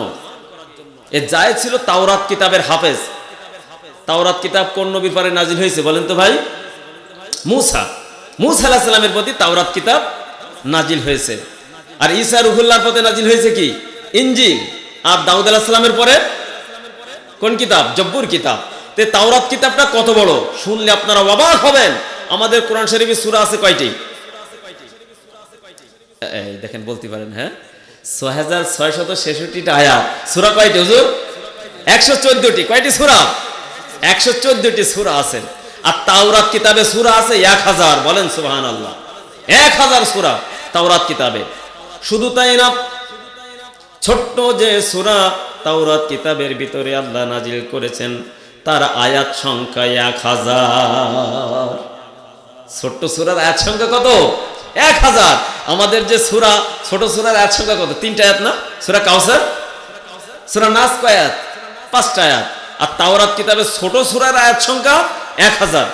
এ জায়েদ ছিল তাওরাত কিতাবের হাফেজ। তাওরাত কিতাব কোন নবীর পরে নাজিল হয়েছে বলেন তো ভাই? মুসা আলাইহিস সালামের প্রতি তাওরাত কিতাব নাজিল হয়েছে। আর ঈসা রূহুল্লাহর প্রতি নাজিল হয়েছে কি? ইনজিল। আর দাউদ আলাইহিস সালামের পরে কোন কিতাব? জব্বুর কিতাব। তে তাওরাত কিতাবটা কত বড় শুনলে আপনারা অবাক হবেন। আমাদের কোরআন শরীফে সূরা আছে কয়টি? এই দেখেন, বলতে পারেন হ্যাঁ, 6666টা আয়াত। সূরা কয়টি হুজুর? 114টি। কয়টি সূরা? 114টি সূরা আছে। আর তাওরাত কিতাবে সূরা আছে 1000। বলেন সুবহানাল্লাহ, 1000 সূরা তাওরাত কিতাবে। শুধু তাই না, ছোট্ট যে সূরা তাওরাত কিতাবের ভিতরে আল্লাহ নাজিল করেছেন তার আয়াত সংখ্যা 1000। ছোট্ট সূরার আয়াত সংখ্যা কত? 1000। আমাদের যে সূরা, ছোট সূরার আয়াত সংখ্যা কত? 3টা আয়াত না? সূরা কাউসার, সূরা নাস কয় আয়াত? 5টা আয়াত। আর তাওরাত কিতাবের ছোট সূরার আয়াত সংখ্যা 1000।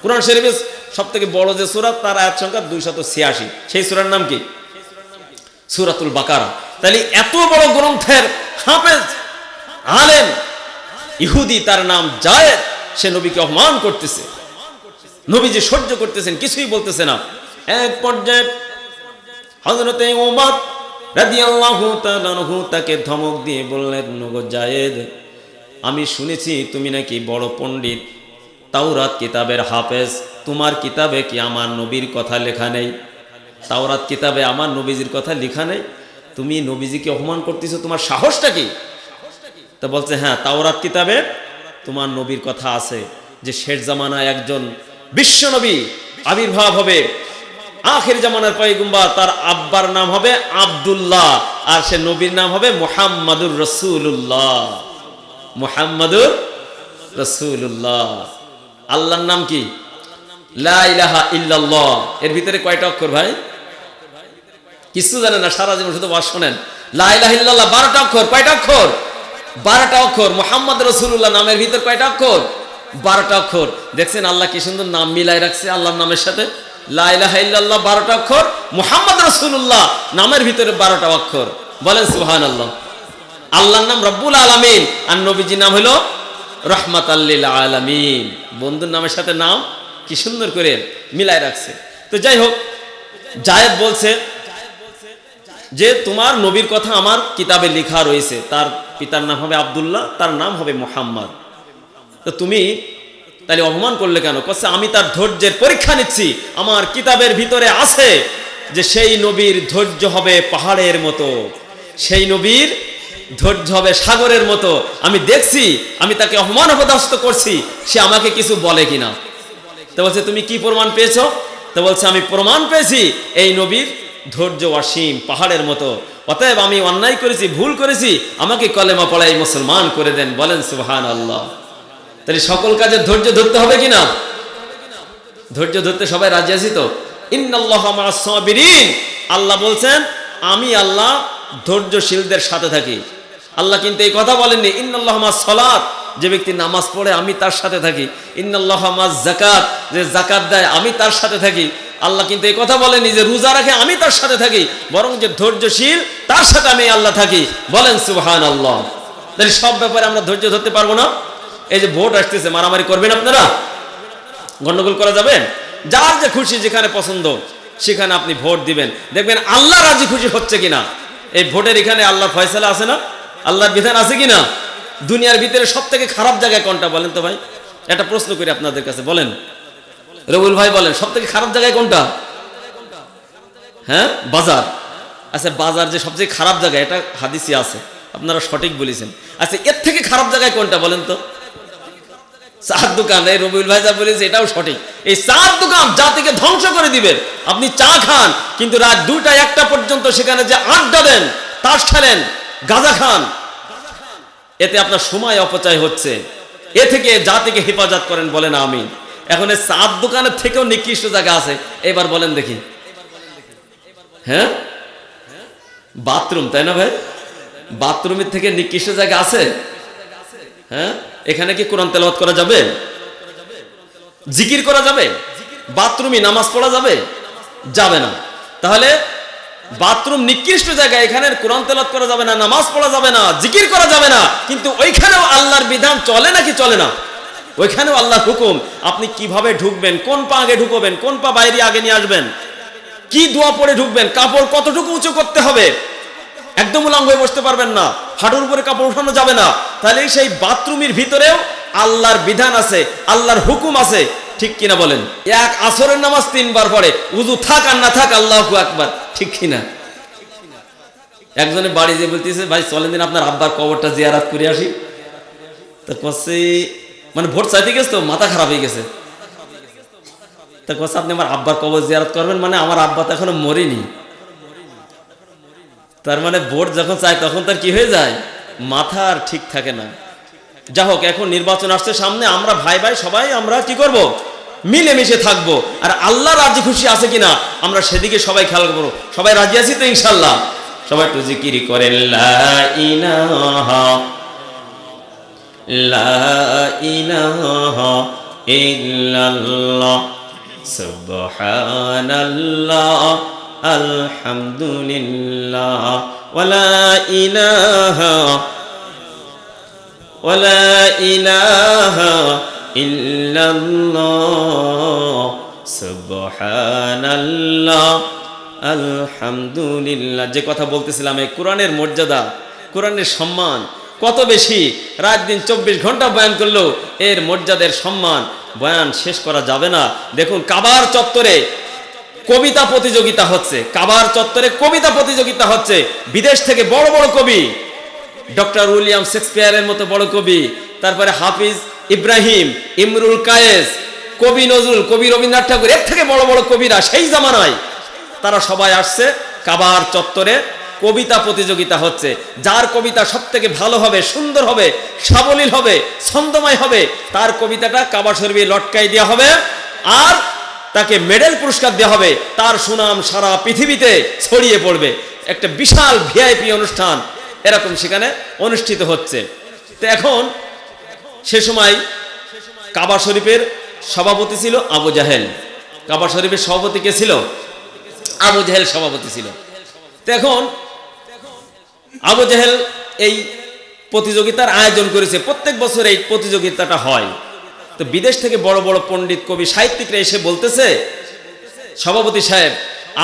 কুরআন শরীফের সবথেকে বড় যে সূরা তার আয়াত সংখ্যা 286। সেই সূরার নাম কি? সূরাতুল বাকারা। তাহলে এত বড় গ্রন্থের হাফেজ আলেম ইহুদি, তার নাম জায়েদ, সে নবীকে অপমান করতেছে। নবী যে সহ্য করতেছেন, কিছুই বলতেছে না। এক পর্যায়ে হযরত ওমর রাদিয়াল্লাহু তাআলা আনহু তাকে ধমক দিয়ে বললেন, নগো জায়েদ, আমি শুনেছি তুমি নাকি বড় পণ্ডিত, তাওরাত কিতাবের হাফেজ, তোমার কিতাবে কি আমার নবীর কথা লেখা নেই? তাওরাত কিতাবে আমার নবীজির কথা লেখা নেই, তুমি নবীজিকে অপমান করতেছো, তোমার সাহসটা কি? তা বলছে হ্যাঁ, তাওরাত কিতাবে তোমার নবীর কথা আছে যে শেষ জামানায় একজন বিশ্ব নবী আবির্ভাব হবে, আখির জামানার পয়গম্বর, তার আব্বার নাম হবে আব্দুল্লাহ, আর সে নবীর নাম হবে মুহাম্মাদুর রাসূলুল্লাহ। মুহাম্মাদুর রাসূলুল্লাহ। আল্লাহর নাম কি? লা ইলাহা ইল্লাল্লাহ। এর ভিতরে কয়টা অক্ষর ভাই? কিছু জানেন না, সারা জীবন শুধু ওয়াজ শোনেন। লা ইলাহা ইল্লাল্লাহ 12টা অক্ষর। কয়টা অক্ষর? 12টা অক্ষর। মুহাম্মদ রাসূলুল্লাহ নামের ভিতর কয়টা অক্ষর? 12টা অক্ষর। দেখছেন আল্লাহ কি সুন্দর নাম মিলাই রাখছে আল্লাহর নামের সাথে। লা ইলাহা ইল্লাল্লাহ 12টা অক্ষর, মুহাম্মদ রাসূলুল্লাহ নামের ভিতরে 12টা অক্ষর। বলেন সুবহানাল্লাহ। আল্লাহর নাম রব্বুল আলামিন, আর নবীজির নাম হলো রাহমাতাল লিল আলামিন। বন্ধুর নামের সাথে নাম কি সুন্দর করে মিলাই রাখছে। তো যাই হোক, জায়েদ বলছে যে তোমার নবীর কথা আমার কিতাবে লেখা রয়েছে, তার পিতার নাম হবে আব্দুল্লাহ, তার নাম হবে মুহাম্মদ। তো তুমি তাহলে অপমান করলে কেন? বলছে আমি তার ধৈর্যের পরীক্ষা নিচ্ছি। আমার কিতাবের ভিতরে আছে যে সেই নবীর ধৈর্য হবে পাহাড়ের মতো, সেই নবীর ধৈর্য হবে সাগরের মতো। আমি দেখছি, আমি তাকে অপমান অপদস্থ করছি, সে আমাকে কিছু বলে কিনা। তো বলছে তুমি কি প্রমাণ পেয়েছো? তো বলছে আমি প্রমাণ পেয়েছি এই নবীর ধৈর্য অসীম, পাহাড়ের মতো। অতএব আমি অন্যায় করেছি, ভুল করেছি, আমাকে কলেমা পড়াই মুসলমান করে দেন। বলেন সুবহানাল্লাহ। তাহলে সকল কাজে ধৈর্য ধরতে হবে কিনা? ধৈর্য ধরতে সবাই রাজি আছি তো? ইন্নাল্লাহা মা'আস সাবিরিন। আল্লাহ বলছেন আমি আল্লাহ ধৈর্যশীলদের সাথে থাকি। আল্লাহ কিন্তু এই কথা বলেননি ইন্নাল্লাহা মা'আস সালাত, যে ব্যক্তি নামাজ পড়ে আমি তার সাথে থাকি। ইন্নাল্লাহা মা'আজ যাকাত, যে যাকাত দেয় আমি তার সাথে থাকি। আল্লাহ কিন্তু এই কথা বলেনি যে রোজা রাখে আমি তার সাথে থাকি, বরং যে ধৈর্যশীল তার সাথে আমি আল্লাহ থাকি। বলেন সুবহানাল্লাহ। তাহলে সব ব্যাপারে আমরা ধৈর্য ধরতে পারবো না? এই যে ভোট আসতেছে, মারামারি করবেন আপনারা? গন্ডগোল করা যাবে? যার যে খুশি যেখানে পছন্দ সেখানে আপনি ভোট দিবেন, দেখবেন আল্লাহ রাজি খুশি হচ্ছে কিনা। এই ভোটের এখানে আল্লাহর ফয়সালা আছে না? আল্লাহর বিধান আছে কিনা? দুনিয়ার ভিতরে সব থেকে খারাপ জায়গায় কোনটা বলেন তো ভাই? একটা প্রশ্ন করি আপনাদের কাছে, বলেন রবুল ভাই, বলেন সব থেকে খারাপ জায়গায় কোনটা? হ্যাঁ, বাজার। আচ্ছা বাজার যে সবচেয়ে খারাপ জায়গা, এটা হাদিসে আছে, আপনারা সঠিক বলেছেন। আচ্ছা এর থেকে খারাপ জায়গায় কোনটা বলেন তো? চার দোকান। এই রবিউল ভাই যা বলেছে এটাও সঠিক। এই চার দোকান জাতিকে ধ্বংস করে দিবেন। আপনি চা খান কিন্তু রাত 2টা 1টা পর্যন্ত সেখানে যে আড্ডা দেন, তাস খেলেন, গাঁজা খান, এতে আপনার সময় অপচয় হচ্ছে। এ থেকে জাতিকে হেফাজত করেন, বলেন আমিন। এখন এই চার দোকানের থেকেও নিকৃষ্ট জায়গা আছে, এবার বলেন দেখি। হ্যাঁ, বাথরুম, তাই না ভাই? বাথরুমের থেকে নিকৃষ্ট জায়গা আছে? হ্যাঁ, এখানে কি কোরআন তেলাওয়াত করা যাবে? জিকির করা যাবে? বাথরুমে নামাজ পড়া যাবে? যাবে না। তাহলে বাথরুম নিকৃষ্ট জায়গা, এখানে কোরআন তেলাওয়াত করা যাবে না, নামাজ পড়া যাবে না, জিকির করা যাবে না, কিন্তু ওইখানেও আল্লাহর বিধান চলে নাকি চলে না? ওইখানেও আল্লাহর হুকুম। আপনি কিভাবে ঢুকবেন, কোন পা আগে ঢুকবেন, কোন পা বাইরে আগে নিয়ে আসবেন, কি দোয়া পড়ে ঢুকবেন, কাপড় কতটুকু উঁচু করতে হবে, একদম উলাঙ্গ হয়ে বসতে পারবেন না, হাঁটুর উপরে কাপড় উঠানো যাবে না। তাহলে সেই বাথরুমের ভিতরেও আল্লাহর বিধান আছে, আল্লাহর হুকুম আছে, ঠিক কিনা বলেন? এক আসরের নামাজ 3 বার পড়ে, উযু থাক আর না থাক আল্লাহু আকবার, ঠিক কিনা? একজনের বাড়ি যে বলতেছে, ভাই চলেন দিন আপনার আব্বার কবরটা জিয়ারত করে আসি। তা কসে মানে ভোট চাইতে গেছে তো মাথা খারাপ হয়ে গেছে। তা কসে আপনি আমার আব্বার কবর জিয়ারত করবেন, মানে আমার আব্বা তো এখনো মরেনি। তার মানে ভোট যখন চায় তখন তার কি হয়ে যায়, মাথা আর ঠিক থাকে না। যা হোক, এখন নির্বাচন আসছে সামনে, আমরা ভাই ভাই সবাই আমরা কি করব, মিলেমিশে থাকবো। আর আল্লাহ রাজি খুশি আছে কিনা আমরা সেদিকে সবাই খেয়াল করবো। সবাই রাজি আছি তো ইনশাল্লাহ? সবাই একটু জিকির করেন, লা ইলাহা লা ইলাহা ইল্লাল্লাহ সুবহানাল্লাহ আলহামদুলিল্লাহ ওয়ালা ইলাহা ইল্লাল্লাহ সুবহানাল্লাহ আলহামদুলিল্লাহ। যে কথা বলতেছিলাম, এই কোরআনের মর্যাদা, কোরআনের সম্মান কত বেশি। রাত দিন 24 ঘন্টা বয়ান করলেও এর মর্যাদার সম্মান বয়ান শেষ করা যাবে না। দেখুন, কাবার চত্বরে কবিতা প্রতিযোগিতা হচ্ছে, কাবার চত্বরে কবিতা প্রতিযোগিতা হচ্ছে। বিদেশ থেকে বড় বড় কবি, ডক্টর উইলিয়াম শেক্সপিয়ারের মতো বড় কবি, তারপরে হাফিজ ইব্রাহিম, ইমরুল কায়েস, কবি নজরুল, কবি রবীন্দ্রনাথ ঠাকুর, এর থেকে বড় বড় কবিরা সেই জামানায় তারা সবাই আসছে কাবার চত্বরে। কবিতা প্রতিযোগিতা হচ্ছে, যার কবিতা সব থেকে ভালো হবে, সুন্দর হবে, সাবলীল হবে, ছন্দময় হবে, তার কবিতাটা কাবা শরীফে লটকাই দেওয়া হবে আর তাকে মেডেল পুরস্কার দেওয়া হবে। তার সুনাম সারা পৃথিবীতে ছড়িয়ে পড়বে। একটা বিশাল ভিআইপি অনুষ্ঠান এরকম সেখানে অনুষ্ঠিত হচ্ছে। তো এখন সে সময় কাবা শরীফের সভাপতি ছিল আবু জাহেল। কাবা শরীফের সভাপতি কে ছিল? আবু জাহেল সভাপতি ছিল। তো এখন আবু জাহেল এই প্রতিযোগিতার আয়োজন করেছে। প্রত্যেক বছর এই প্রতিযোগিতাটা হয়। তো বিদেশ থেকে বড় বড় পণ্ডিত, কবি, সাহিত্যিকরা এসে বলতেছে, সভাপতি সাহেব,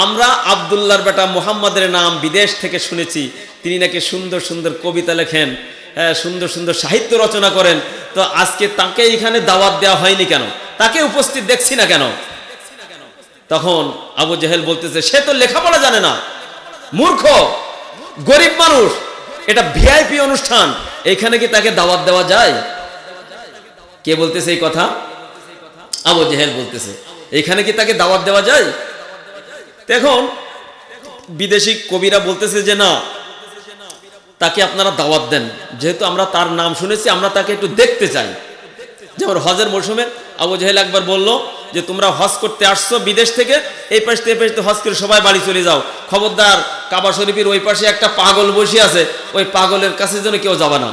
আমরা আব্দুল্লাহর বেটা মুহাম্মাদের নাম বিদেশ থেকে শুনেছি, তিনি নাকি সুন্দর সুন্দর কবিতা লেখেন, সুন্দর সুন্দর সাহিত্য রচনা করেন, তো আজকে তাকে এখানে দাওয়াত দেওয়া হয়নি কেন, তাকে উপস্থিত দেখছি না কেন? তখন আবু জাহেল বলতেছে, সে তো লেখাপড়া জানে না, মূর্খ, গরিব মানুষ, এটা ভিআইপি অনুষ্ঠান, এখানে কি তাকে দাওয়াত দেওয়া যায়? কে বলতেছে এই কথা? আবু জাহেল বলতেছে, এখানে কি তাকে দাওয়াত দেওয়া যায়? এখন বিদেশি কবিরা বলতেছে যে না, তাকে আপনারা দাওয়াত দেন, যেহেতু আমরা তার নাম শুনেছি, আমরা তাকে একটু দেখতে চাই। যেমন হজের মৌসুমে আবু জাহেল একবার বলল যে তোমরা হজ করতে আসছো বিদেশ থেকে, এই পাশ থেকে হজ করে সবাই বাড়ি চলে যাও, খবরদার কাবা শরীফের ওই পাশে একটা পাগল বসে আছে, ওই পাগলের কাছে যেন কেউ যাবে না।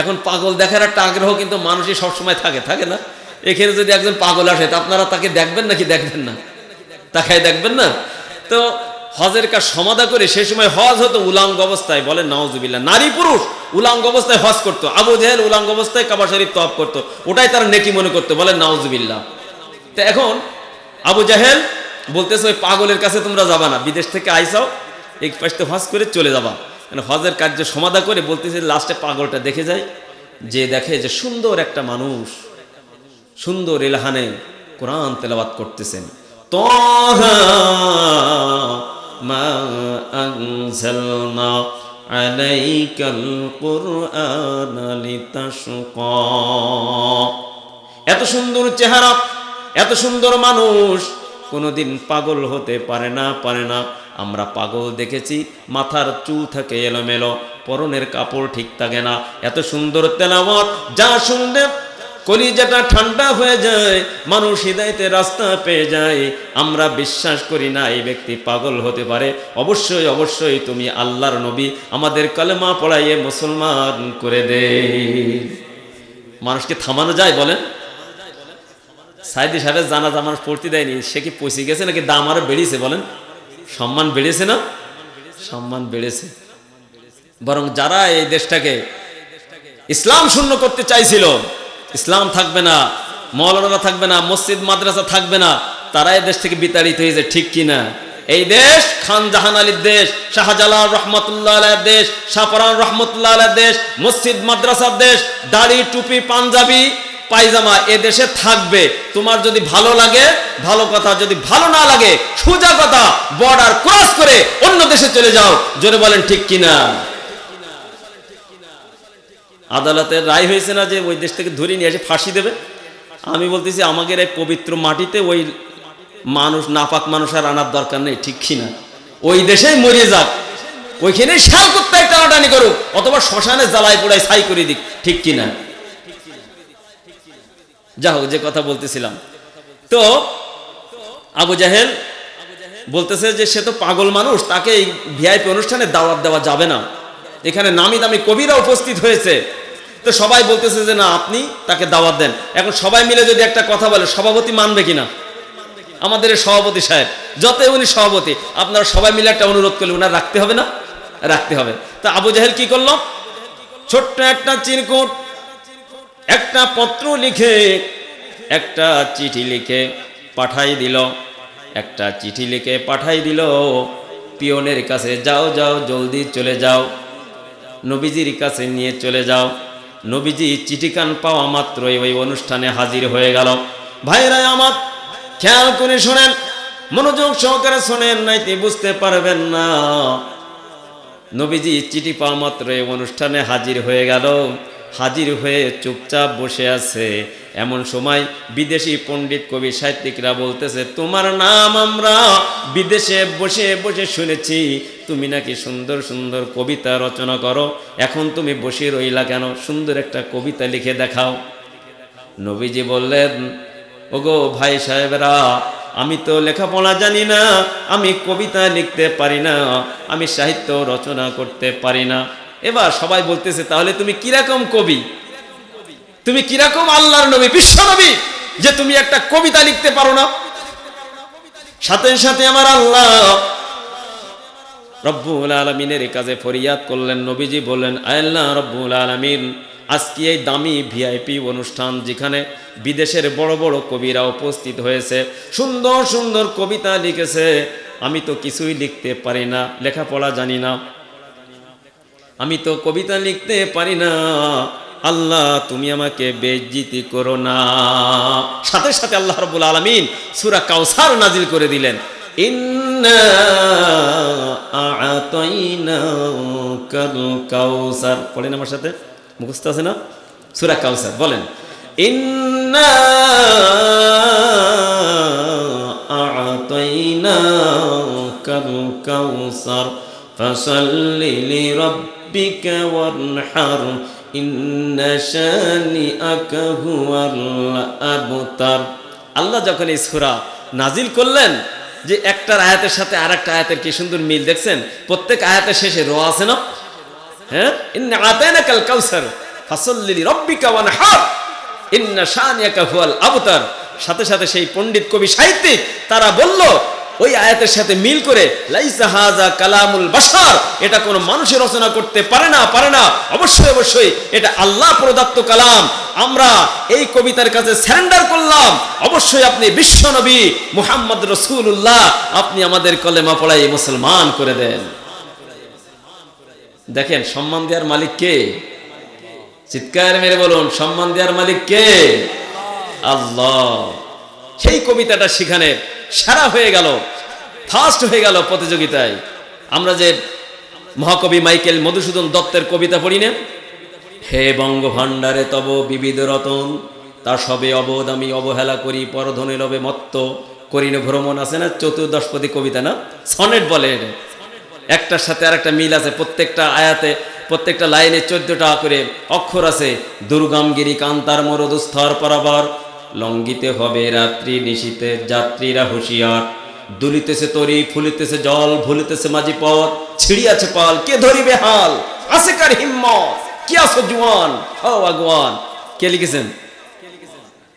এখন পাগল দেখার একটা আগ্রহ কিন্তু মানুষই সবসময় থাকে না? এখানে যদি একজন পাগল আসে, তা আপনারা তাকে দেখবেন নাকি দেখবেন না? তাকায় দেখবেন না? তো হজের কাজ সমাধা করে সে সময় হজ হতো উলাঙ্গ অবস্থায়, বলে নাউজুবিল্লাহ, নারী পুরুষ উলাঙ্গ অবস্থায় হজ করতো। আবু জাহেল উলাঙ্গ অবস্থায় কাবা শরীফ তওয়াফ করতো, ওটাই তারা নেকি মনে করতো, বলে নাউজুবিল্লাহ। তো এখন আবু জাহেল বলতেছে, ওই পাগলের কাছে তোমরা যাবা না, বিদেশ থেকে আইসাও, এক পাশে হজ করে চলে যাবা। মানে হজের কার্য সমাধা করে বলতেছে, লাস্টে পাগলটা দেখে যায়, যে দেখে যে সুন্দর একটা মানুষ সুন্দর এলাহানে কোরআন তেলাওয়াত করতেছেন। তহা মা আনজালনা আলাইকাল কুরআনা লিতাশকা। এত সুন্দর চেহারা, এত সুন্দর মানুষ কোনোদিন পাগল হতে পারে না। আমরা পাগল দেখেছি, মাথার চুল থাকে এলোমেলো, পরনের কাপড় ঠিক থাকে না। এত সুন্দর তেলাওয়াত যা শুনলে কলিজাটা ঠান্ডা হয়ে যায়, মানুষ হিদায়াতের রাস্তা পেয়ে যায়। আমরা বিশ্বাস করি না এই ব্যক্তি পাগল হতে পারে। অবশ্যই তুমি আল্লাহর নবী, আমাদের কালেমা পড়াইয়ে মুসলমান করে দে। মানুষকে থামানো যায় বলেন? সাইদি সাহেবের জানাজা মানুষ পড়তে দেয়নি, সে কি পৌঁছে গেছে নাকি দাম আরো বেড়েছে? বলেন, সম্মান বেড়েছে না? সম্মান বেড়েছে। বরং যারা এই দেশটাকে ইসলাম শূন্য করতে চাইছিল, ইসলাম থাকবে না, মৌলানা থাকবে না, মসজিদ মাদ্রাসা থাকবে না, তারা এই দেশ থেকে বিতাড়িত হয়েছে, ঠিক কিনা? এই দেশ খান জাহান আলীর দেশ, শাহজালাল রহমতুল্লাহ আলাইহির দেশ, শাহপরান রহমতুল্লাহ আলাইহির দেশ, মসজিদ মাদ্রাসার দেশ, দাড়ি টুপি পাঞ্জাবি পায়জামা এ দেশে থাকবে। তোমার যদি ভালো লাগে ভালো কথা, যদি ভালো না লাগে সোজা কথা, বর্ডার ক্রস করে অন্য দেশে চলে যাও। জোরে বলেন ঠিক কিনা? আদালতের রায় হয়েছে না যে ওই দেশ থেকে ধরে নিয়ে এসে ফাঁসি দেবে। আমি বলতেছি আমাদের এই পবিত্র মাটিতে ওই মানুষ, নাপাক মানুষ আর আনার দরকার নেই, ঠিক কিনা? ওই দেশেই মরিয়ে যাক, ওইখানে শাল করতে টানাটানি করুক, অথবা শ্মশানে জ্বালাই পোড়াই ছাই করে দিক, ঠিক কিনা? যা হোক, যে কথা বলতেছিলাম, তো আবু জাহেল বলতেছে যে সে তো পাগল মানুষ, তাকে এই ভিআইপি অনুষ্ঠানে দাওয়াত দেওয়া যাবে না। এখানে নামি দামি কবিরা উপস্থিত হয়েছে, তো সবাই বলতেছে যে না, আপনি তাকে দাওয়াত দেন। এখন সবাই মিলে যদি একটা কথা বলে, সভাপতি মানবে কিনা? আমাদের সভাপতি সাহেব, যতই উনি সভাপতি, আপনারা সবাই মিলে একটা অনুরোধ করলে উনার রাখতে হবে না? রাখতে হবে। তা আবু জাহেল কি করলো? ছোট্ট একটা চিরকুট, একটা পত্র লিখে, একটা চিঠি লিখে পাঠাই দিল। একটা চিঠি লিখে পাঠাই দিল পিয়নের কাছে, যাও জলদি চলে যাও, নবীজির কাছে নিয়ে চলে যাও। নবীজি চিঠিখান পাওয়া মাত্রই ওই অনুষ্ঠানে হাজির হয়ে গেল। ভাইরা আমার, খেয়াল করে শোনেন, মনোযোগ সহকারে শোনেন, নাইতে বুঝতে পারবেন না। নবীজি চিঠি পাওয়া মাত্রই অনুষ্ঠানে হাজির হয়ে গেল। হাজির হয়ে চুপচাপ বসে আছে। এমন সময় বিদেশি পণ্ডিত কবি সাহিত্যিকরা বলতেছে, তোমার নাম আমরা বিদেশে বসে বসে শুনেছি, তুমি নাকি সুন্দর সুন্দর কবিতা রচনা করো, এখন তুমি বসে রইলা কেন? সুন্দর একটা কবিতা লিখে দেখাও। নবীজি বললেন, ওগো ভাই সাহেবরা, আমি তো লেখাপড়া জানি না, আমি কবিতা লিখতে পারি না, আমি সাহিত্য রচনা করতে পারি না। এবার সবাই বলতেছে, তাহলে তুমি কিরকম কবি, তুমি কিরকম আল্লাহর নবী, বিশ্ব নবী, যে তুমি একটা কবিতা লিখতে পারো না? সাথে সাথে আমার আল্লাহ রব্বুল আলামিনের কাছে ফরিয়াদ করলেন। নবীজি বললেন, আল্লাহ রব্বুল আলামিন, আজকে এই দামি ভিআইপি অনুষ্ঠান, যেখানে বিদেশের বড় বড় কবিরা উপস্থিত হয়েছে, সুন্দর সুন্দর কবিতা লিখেছে, আমি তো কিছুই লিখতে পারি না, লেখাপড়া জানি না, আমি তো কবিতা লিখতে পারি না, আল্লাহ তুমি আমাকে বেইজ্জতি করো না। সাথে সাথে আল্লাহ রাব্বুল আলামিন সূরা কাউসার নাজিল করে দিলেন, ইন্না আ'তাইনাকাল কাউসার। পড়েন আমার সাথে, মুখস্থ আছে না? সূরা কাউসার বলেন, ইন্না আ'তাইনাকাল কাউসার ফাসাল্লি লিরাব্বিকা ওয়ানহার ইন্না শানিআকা হুয়াল আবতার। আল্লাহ যখন এই সূরা নাজিল করলেন, যে একটার আয়াতের সাথে আরেকটা আয়াতের কি সুন্দর মিল দেখছেন? প্রত্যেক আয়াতের শেষে র আছে না? হ্যাঁ, ইন্না আ'তাইনাকাল কাউসার ফাসাল্লি লিরাব্বিকা ওয়ানহার ইন্না শানিআকা হুয়াল আবতার। সাথে সাথে সেই পণ্ডিত কবি সাহিত্যিক তারা বলল, ওই আয়াতের সাথে মিল করে, লাইসা হাযা কালামুল বাশার, এটা কোনো মানুষের রচনা করতে পারে না, অবশ্যই এটা আল্লাহ প্রদত্ত কালাম। আমরা এই কবিতার কাছে সারেন্ডার করলাম, অবশ্যই আপনি বিশ্ব নবী মুহাম্মদ রাসূলুল্লাহ, আপনি আমাদের কলেমা পড়াই মুসলমান করে দেন। দেখেন সম্মান দেওয়ার মালিক কে? চিৎকার মেরে বলুন, সম্মান দেওয়ার মালিক কে? আল্লাহ। সেই কবিতাটা সেখানে সারা হয়ে গেল। ফার্স্ট হয়ে গেল প্রতিযোগিতায়। আমরা যে মহাকবি মাইকেল মধুসূদন দত্তের কবিতা পড়ি না, হে বঙ্গভাণ্ডারে তব বিবিধ রতন, তা সবে অবোধ আমি অবহেলা করি, পরধনে লবে মত্ত করিন ভ্রমণ, আছে না, চতুর্দশপদী কবিতা না, সনেট বলে। একটার সাথে আর একটা মিল আছে, প্রত্যেকটা আয়াতে প্রত্যেকটা লাইনে 14টা করে অক্ষর আছে। দুর্গমগিরি কান্তার মরুদুস্থর পরাবার, লঙ্ঘিতে হবে রাত্রি নিশীতে যাত্রীরা হুঁশিয়ার, দুলিতেছে তরি ফুলিতেছে জল, ভুলিতেছে মাঝি পথ, ছিড়িয়াছে পাল কে ধরিবে হাল, আছে কার হিম্মত, কি আসো জুয়ান ও আগুয়ান। কে লিখেছেন?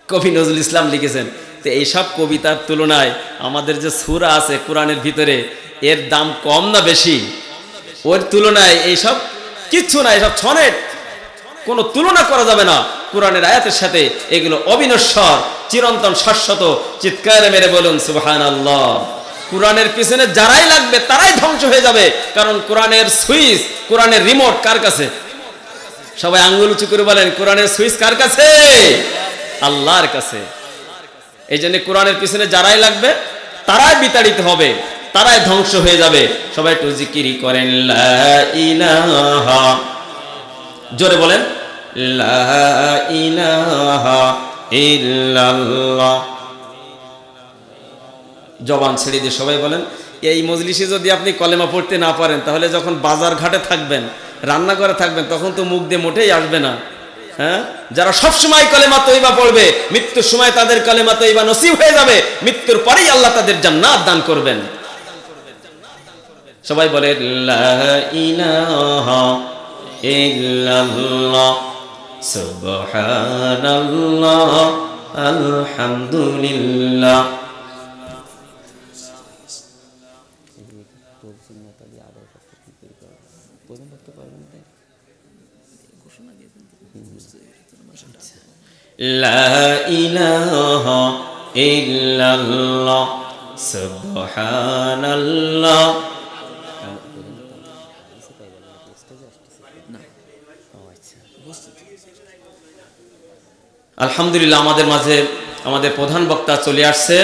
কবি নজরুল ইসলাম লিখেছেন। তো এইসব কবিতার তুলনায় আমাদের যে সূরা আছে কোরআনের ভিতরে, এর দাম কম না বেশি? ওর তুলনায় এইসব কিচ্ছু না, এসব ছনেট, কোনো তুলনা করা যাবে না কোরআনের আয়াতের সাথে। এগুলো অবিনশ্বর, চিরন্তন, শাশ্বত। চিৎকার মেরে বলুন সুবহানাল্লাহ। কোরআনের পিছনে যারাই লাগবে তারাই ধ্বংস হয়ে যাবে, কারণ কোরআনের সুইচ, কোরআনের রিমোট কার কাছে? সবাই আঙ্গুল উঁচু করে বলেন, কোরআনের সুইচ কার কাছে? আল্লাহর কাছে। এই জন্য কোরআনের পিছনে যারাই লাগবে তারাই বিতাড়িত হবে, তারাই ধ্বংস হয়ে যাবে। সবাই একটু জিকিরি করেন লা ইলাহা, জোরে বলেন লা ইলাহা ইল্লাল্লাহ। জবান ছেড়ে দিয়ে সবাই বলেন। এই মজলিসে যদি আপনি কলেমা পড়তে না পারেন, তাহলে যখন বাজার ঘাটে থাকবেন, রান্নাঘরে থাকবেন, তখন তো মুখ দিয়ে মোটেই আসবে না। হ্যাঁ, যারা সব সময় কলেমা তৈবা পড়বে, মৃত্যুর সময় তাদের কলেমা তৈবা নসিব হয়ে যাবে, মৃত্যুর পরেই আল্লাহ তাদের জান্নাত দান করবেন। সবাই বলে লা ইলাহা ইল্লাল্লাহ সুবহানাল্লাহ আলহামদুলিল্লাহ। লা ইলাহা ইল্লাল্লাহ সুবহানাল্লাহ। আলহামদুলিল্লাহ, আমাদের মাঝে আমাদের প্রধান বক্তা চলে আসছে।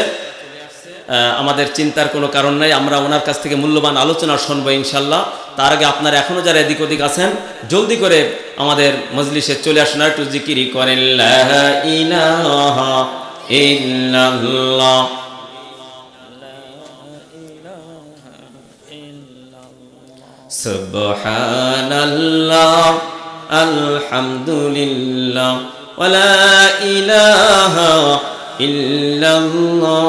আমাদের চিন্তার কোনো কারণ নাই, আমরা ওনার কাছ থেকে মূল্যবান আলোচনা শুনবো ইনশাল্লাহ। তার আগে আপনারা এখনো যারা এদিক ওদিক আছেন, জলদি করে আমাদের মজলিসে চলে আসুন, একটু জিকিরি করেন লা ইলাহা ইল্লাল্লাহ। সুবহানাল্লাহ আলহামদুলিল্লাহ ওয়ালা ইলাহা ইল্লাল্লাহ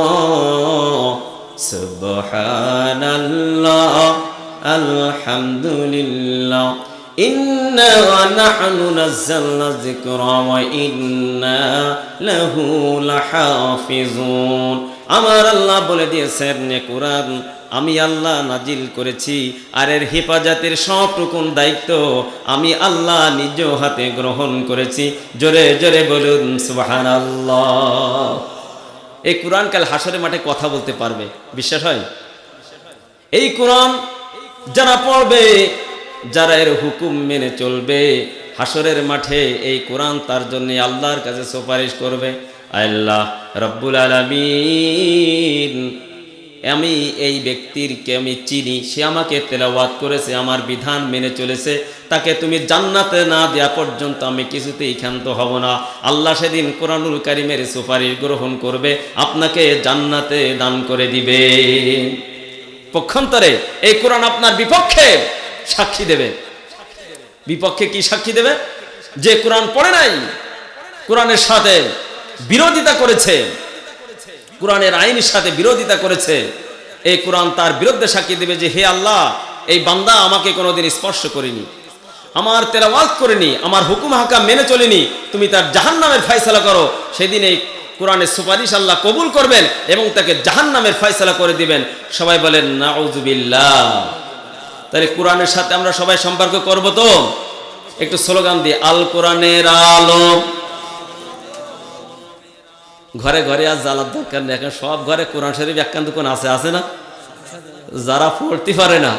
সুবহানাল্লাহ আলহামদুলিল্লাহ। ইন্না নাহনু নাযালনা যিকরা ওয়া ইন্না লাহু লাহাফিজুন। আমার আল্লাহ বলে দিয়েছেন, কোরআন আমি আল্লাহ নাজিল করেছি, আর এর হেফাজতের সবটুকুন দায়িত্ব আমি আল্লাহ নিজ হাতে গ্রহণ করেছি। জোরে জোরে বলুন সুবহানাল্লাহ। এই কোরআন কাল হাসরের মাঠে কথা বলতে পারবে, বিশ্বাস হয়? এই কোরআন যারা পড়বে, যারা এর হুকুম মেনে চলবে, হাসরের মাঠে এই কোরআন তার জন্য আল্লাহর কাছে সুপারিশ করবে। আল্লাহ রব্বুল আলামিন, আমি এই ব্যক্তিরকে আমি চিনি, সে আমাকে তেলাওয়াত করেছে, আমার বিধান মেনে চলেছে, তাকে তুমি জান্নাতে না দেয়া পর্যন্ত আমি কিছুতেই ক্ষান্ত হব না। আল্লাহ সেদিন কোরআনুল কারীমের সুপারিশ গ্রহণ করবে, আপনাকে জান্নাতে দান করে দিবে। পক্ষান্তরে এই কোরআন আপনার বিপক্ষে সাক্ষী দেবে। বিপক্ষে কি সাক্ষী দেবে? যে কোরআন পড়ে নাই, কোরআনের সাথে বিরোধিতা করেছে, কোরআনের আইনের সাথে বিরোধিতা করেছে, এই কোরআন তার বিরুদ্ধে সাক্ষী দেবে যে হে আল্লাহ, এই বান্দা আমাকে কোনোদিন স্পর্শ করেনি, আমার তেলাওয়াত করেনি, আমার হুকুম হাকাম মেনে চলেনি, তুমি তার জাহান্নামের ফয়সালা করো। সেদিন এই কোরআনের সুপারিশ আল্লাহ কবুল করবেন এবং তাকে জাহান্নামের ফয়সালা করে দিবেন। সবাই বলেন নাউযুবিল্লাহ। তাহলে কোরআনের সাথে আমরা সবাই সম্পর্ক করব তো? একটু স্লোগান দিয়ে আল কোরআনের আলো। ঘরে ঘরে আর জ্বালার দরকার নেই, এখন সব ঘরে কোরআন শরীফ একখান দুখান আছে, আছে না? যারা পড়তে পারে না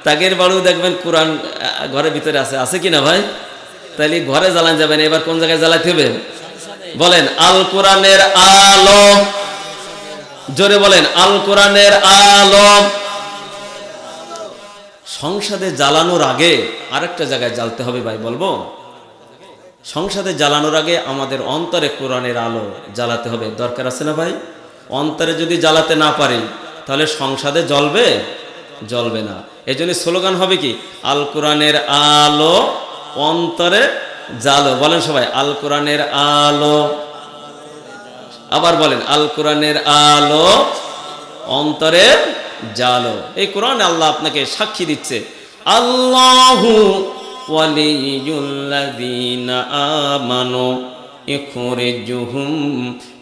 তাদের বাড়িও দেখবেন কোরআন ঘরের ভিতরে আছে, আছে কিনা ভাই? তাইলে ঘরে জ্বালান যাবেন, এবার কোন জায়গায় জ্বালাতে হবে বলেন? আল কোরআনের আলো। জোরে বলেন আল কোরআনের আলো। সংসদে জ্বালানোর আগে আরেকটা জায়গায় জ্বালতে হবে ভাই, বলবো? সংসদে জ্বালানোর আগে আমাদের অন্তরে কোরআনের আলো জ্বালাতে হবে, দরকার আছে না ভাই? অন্তরে যদি জ্বালাতে না পারি তাহলে সংসদে জ্বলবে? জ্বলবে না। এই জন্য স্লোগান হবে কি, আল কোরআনের আলো অন্তরে জ্বালো। বলেন সবাই, আল কোরআনের আলো। আবার বলেন, আল কোরআনের আলো অন্তরে জ্বালো। এই কোরআন আল্লাহ আপনাকে সাক্ষী দিচ্ছে, আল্লাহু ওয়ালিয়ুল্লাযীনা আমানু ইখরিজুহুম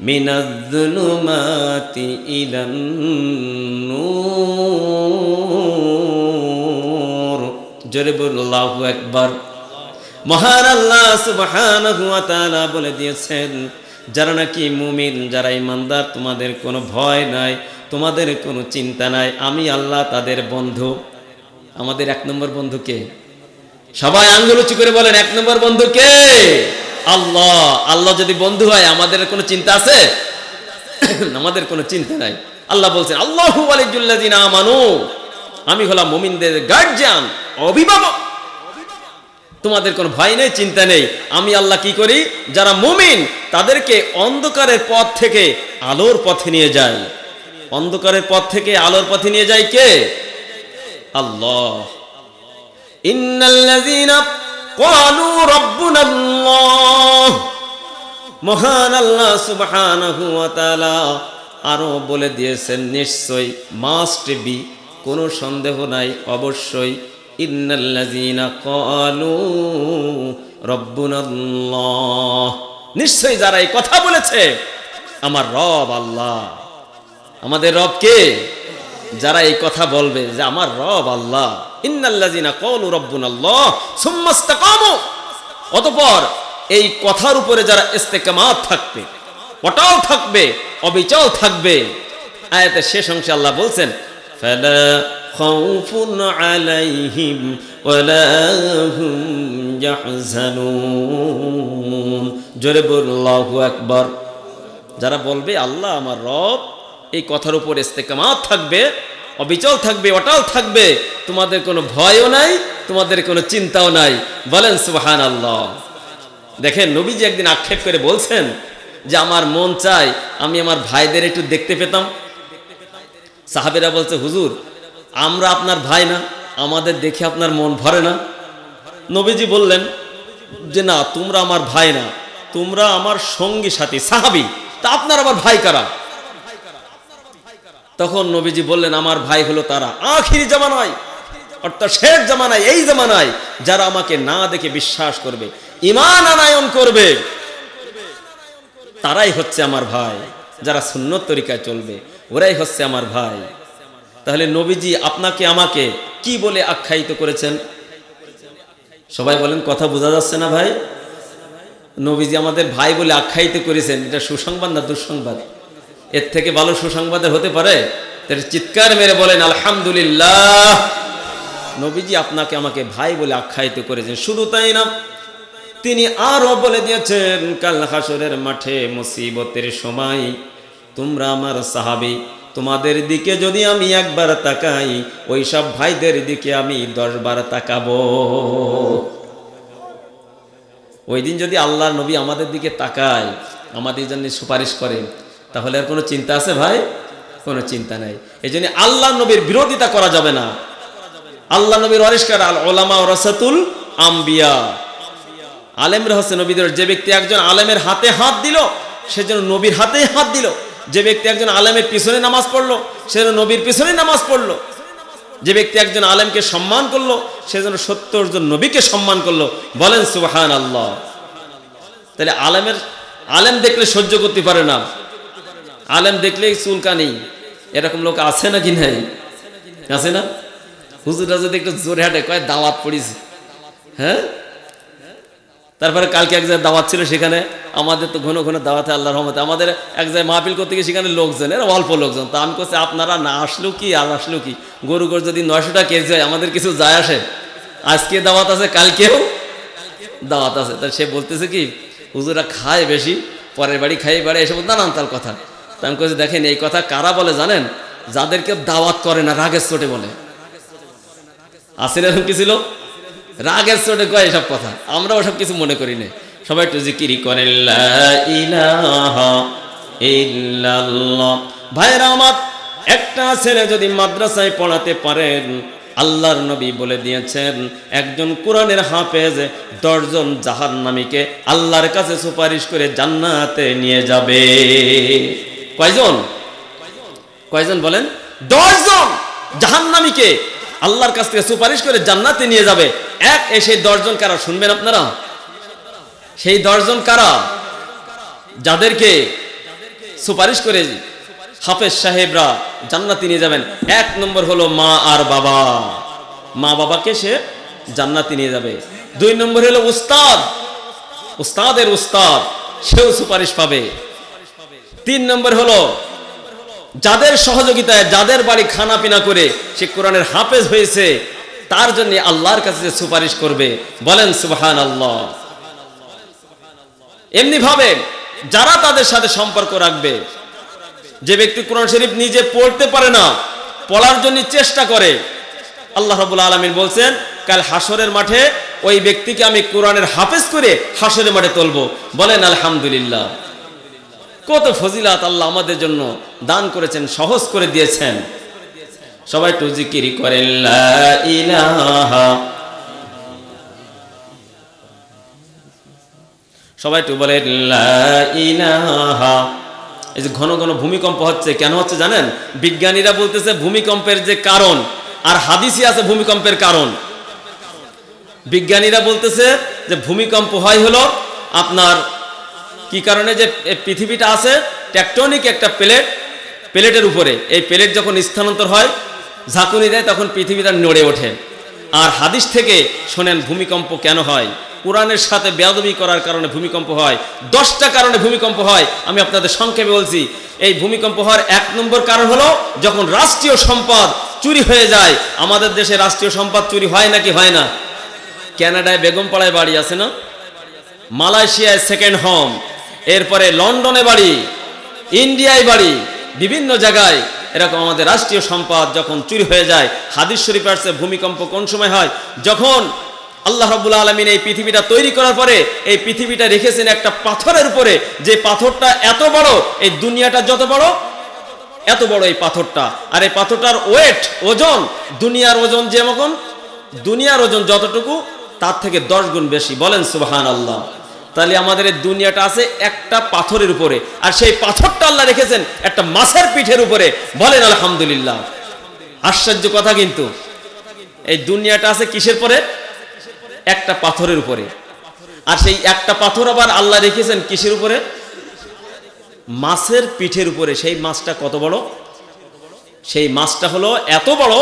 মিনাজ-যুলুমাতি ইলান নূর। জোরে বলুন আল্লাহু আকবার। মহান আল্লাহ সুবহানাহু ওয়া তাআলা বলে দিয়েছেন, যারা নাকি মুমিন, যারা ঈমানদার, তোমাদের কোনো ভয় নাই, তোমাদের কোনো চিন্তা নাই, আমি আল্লাহ তাদের বন্ধু। আমাদের এক নম্বর বন্ধু কে? সবাই আঙ্গুল উঁচু করে বলেন, এক নম্বর বন্ধু কে? আল্লাহ। আল্লাহ যদি বন্ধু হয় আমাদের কোনো চিন্তা আছে? আমাদের কোনো চিন্তা নাই। আল্লাহ বলছেন, আল্লাহু ওয়ালিয়ুল্লাযীনা আমানু, আমি হলাম মুমিনদের গার্জিয়ান, অভিভাবক। তোমাদের কোনো ভয় নেই, চিন্তা নেই। আমি আল্লাহ কি করি? যারা মুমিন তাদেরকে অন্ধকারের পথ থেকে আলোর পথে নিয়ে যায়। অন্ধকারের পথ থেকে আলোর পথে নিয়ে যায় কে? আল্লাহ। ইন্নাল্লাযীনা ক্বালু রাব্বুনাল্লাহ। মহান আল্লাহ সুবহানাহু ওয়া তাআলা আরো বলে দিয়েছেন, নিশ্চয়ই, মাস্ট বি, কোনো সন্দেহ নাই, অবশ্যই, ইন্নাল্লাযীনা ক্বালু রাব্বুনাল্লাহ, নিশ্চয়ই যারা এই কথা বলেছে আমার রব আল্লাহ। আমাদের রব কে? যারা এই কথা বলবে যে আমার রব আল্লাহ। ইন্নাল্লাযীনা ক্বালু রাব্বুনাল্লাহ সুম্মা ইসতাকামু, অতঃপর এই কথার উপরে যারা ইস্তেকামাত থাকবে, অটল থাকবে, অবিচল থাকবে। আয়াতের শেষ অংশে আল্লাহ বলছেন, ফালা খাউফুন আলাইহিম ওয়ালা হুম ইয়াহজানুন। জোরে বলুন আল্লাহু আকবার। যারা বলবে আল্লাহ আমার রব, এই কথার উপর ইস্তেকামাত থাকবে, অবিচল থাকবে, অটল থাকবে, তোমাদের কোনো ভয়ও নাই, তোমাদের কোনো চিন্তাও নাই। বলেন সুবহানাল্লাহ। দেখেন, নবীজি একদিন আক্ষেপ করে বলছেন যে আমার মন চায় আমি আমার ভাইদের একটু দেখতে পেতাম। সাহাবীরা বলছে, হুজুর, আমরা আপনার ভাই না, আমাদের দেখে আপনার মন ভরে না? নবীজি বললেন যে না, তোমরা আমার ভাই না, তোমরা আমার সঙ্গী সাথী সাহাবী, তা আপনার আবার ভাই কারা? তখন নবীজি বললেন, আমার ভাই হলো তারা আখিরি জামানায়, অর্থাৎ শেষ জামানায়, এই জামানায় যারা আমাকে না দেখে বিশ্বাস করবে, ঈমান আনয়ন করবে, তারাই হচ্ছে আমার ভাই। যারা সুন্নত তরিকায় চলবে ওরাই হচ্ছে আমার ভাই। তাহলে নবীজি আপনাকে আমাকে কি বলে আখ্যায়িত করেছেন? সবাই বলেন, কথা বোঝা যাচ্ছে না ভাই? নবীজি আমাদের ভাই বলে আখ্যায়িত করেছেন, এটা সুসংবাদ না দুঃসংবাদ? এর থেকে ভালো সুসংবাদের হতে পারে? তাহলে চিৎকার মেরে বলেন আলহামদুলিল্লাহ। নবীজি আপনাকে আমাকে ভাই বলে আখ্যায়িত করেছেন। শুধু তাই না, তিনি আরো বলে দিয়েছেন, কাল হাসরের মাঠে মুসিবতের সময় তোমরা আমার সাহাবী, তোমাদের দিকে যদি আমি একবার তাকাই, ওই সব ভাইদের দিকে আমি 10 বার তাকাবো। ওই দিন যদি আল্লাহর নবী আমাদের দিকে তাকায়, আমাদের জন্য সুপারিশ করে, তাহলে আর কোনো চিন্তা আছে ভাই? কোনো চিন্তা নাই। এই জন্য আল্লাহ নবীর বিরোধিতা করা যাবে না। আল্লাহ নবীর ওয়ারিসকার আল উলামা ওয়ারাসাতুল আম্বিয়া, আলেমরা হচ্ছে নবীদের। যে ব্যক্তি একজন আলেমের হাতে হাত দিল, সে যেন নবীর হাতেই হাত দিল। যে ব্যক্তি একজন আলেমের পিছনে নামাজ পড়লো, সে যেন নবীর পিছনে নামাজ পড়লো। যে ব্যক্তি একজন আলেমকে সম্মান করলো, সে যেন 70 জন নবীকে সম্মান করলো। বলেন সুবহানাল্লাহ। তাহলে আলেম দেখলে সহ্য করতে পারে না, আলেম দেখলেই চুলকানি, এরকম লোক আছে নাকি? নাই? আছে না? হুজুররা যদি একটু জোরে হাঁটে, কয় দাওয়াত পড়িছে। হ্যাঁ, তারপরে কালকে এক জায়গায় দাওয়াত ছিল, সেখানে আমাদের তো ঘন ঘন দাওয়াতে আল্লাহর রহমতে আমাদের এক জায়গায় মাহফিল করতে গিয়ে সেখানে লোকজন, এরা অল্প লোকজন। তা আমি বলছি, আপনারা না আসলেও কি আর আসলেও কি, গরু যদি 900 টাকা কেজি হয়, আমাদের কিছু যায় আসে? আজকে দাওয়াত আছে, কালকেও দাওয়াত আছে। তা সে বলতেছে কি, হুজুরা খায় বেশি, পরের বাড়ি খাই বাড়ি, এসব নানান তার কথা। তা আমি বলছি, দেখেন এই কথা কারা বলে জানেন? যাদেরকে দাওয়াত করে না, রাগের চোটে বলে। আসেন এরকম কি ছিল? রাগের চোটে কয় এসব কথা। আমরা ওসব কিছু মনে করি না। সবাই একটু জিকিরি করেন, লা ইলাহা ইল্লাল্লাহ। ভাইরা আমার, একটা ছেলে যদি মাদ্রাসায় পড়াতে পারেন, আল্লাহর নবী বলে দিয়েছেন একজন কোরআনের হাফেজ 10 জন জাহান্নামীকে আল্লাহর কাছে সুপারিশ করে জান্নাতে নিয়ে যাবে। কয়জন? কয়জন বলেন? 10 জন জাহান্নামীকে আল্লাহর কাছ থেকে সুপারিশ করে জান্নাতে নিয়ে যাবে। সেই 10 জন কারা শুনবেন আপনারা? সেই 10 জন কারা? যাদেরকে সুপারিশ করে হাফেজ সাহেবরা জান্নাতে নিয়ে যাবেন। 1 নম্বর হলো মা আর বাবা। মা বাবাকে সে জান্নাতে নিয়ে যাবে। 2 নম্বর হলো উস্তাদ, উস্তাদের উস্তাদ, সেও সুপারিশ পাবে। 3 নম্বর হলো যাদের সহযোগিতায়, যাদের বাড়ি খানা পিনা করে সে কোরআনের হাফেজ হয়েছে, তার জন্য আল্লাহর কাছে সুপারিশ করবে। বলেন সুবহানাল্লাহ। এমনি ভাবে যারা তাদের সাথে সম্পর্ক রাখবে, যে ব্যক্তি কোরআন শরীফ নিজে পড়তে পারে না, পড়ার জন্য চেষ্টা করে, আল্লাহ রাব্বুল আলামিন বলছেন কাল হাসরের মাঠে ওই ব্যক্তিকে আমি কোরআনের হাফেজ করে হাসরের মাঠে তুলবো। বলেন আলহামদুলিল্লাহ। কত ফজিলাত আল্লাহ আমাদের জন্য দান করেছেন, সহজ করে দিয়েছেন। সবাই একটু জিকির করেন, লা ইলাহা। সবাই একটু বলেন, লা ইলাহা। এই যে ঘন ঘন ভূমিকম্প হচ্ছে, কেন হচ্ছে জানেন? বিজ্ঞানীরা বলতেছে ভূমিকম্পের যে কারণ, আর হাদিসে আছে ভূমিকম্পের কারণ। বিজ্ঞানীরা বলতেছে যে ভূমিকম্প হয় হলো আপনার কি কারণে? যে পৃথিবীটা আছে টেকটনিক একটা প্লেটের উপরে, এই প্লেট যখন স্থানান্তর হয়, ঝাঁকুনি দেয়, তখন পৃথিবীটা নড়ে ওঠে। আর হাদিস থেকে শোনেন ভূমিকম্প কেন হয়। কোরআনের সাথে বেয়াদবি করার কারণে ভূমিকম্প হয়। 10টা কারণে ভূমিকম্প হয়, আমি আপনাদের সংক্ষেপে বলছি। এই ভূমিকম্প হওয়ার 1 নম্বর কারণ হলো যখন রাষ্ট্রীয় সম্পদ চুরি হয়ে যায়। আমাদের দেশে রাষ্ট্রীয় সম্পদ চুরি হয় নাকি হয় না? কানাডায় বেগমপাড়ায় বাড়ি আছে না, মালয়েশিয়ায় সেকেন্ড হোম, এরপরে লন্ডনে বাড়ি, ইন্ডিয়ায় বাড়ি, বিভিন্ন জায়গায় এরকম আমাদের রাষ্ট্রীয় সম্পদ যখন চুরি হয়ে যায়। হাদিস শরীফে আসছে ভূমিকম্প কোন সময় হয়? যখন আল্লাহ রাব্বুল আলামিন এই পৃথিবীটা তৈরি করার পরে এই পৃথিবীটা রেখেছেন একটা পাথরের উপরে, যে পাথরটা এত বড়, এই দুনিয়াটা যত বড়, এত বড় এই পাথরটা। আর এই পাথরটার ওয়েট, ওজন, দুনিয়ার ওজন যেমন, দুনিয়ার ওজন যতটুকু তার থেকে 10 গুণ বেশি। বলেন সুবহানাল্লাহ। তাহলে আমাদের এই দুনিয়াটা আছে একটা পাথরের উপরে, আর সেই পাথরটা আল্লাহ রেখেছেন একটা মাছের পিঠের উপরে। বলেন আলহামদুলিল্লাহ। আশ্চর্য কথা কিন্তু, এই দুনিয়াটা আছে কিসের পরে? একটা পাথরের উপরে। আর সেই একটা পাথর আবার আল্লাহ রেখেছেন কিসের উপরে? মাছের পিঠের উপরে। সেই মাছটা কত বড়? সেই মাছটা হলো এত বড়,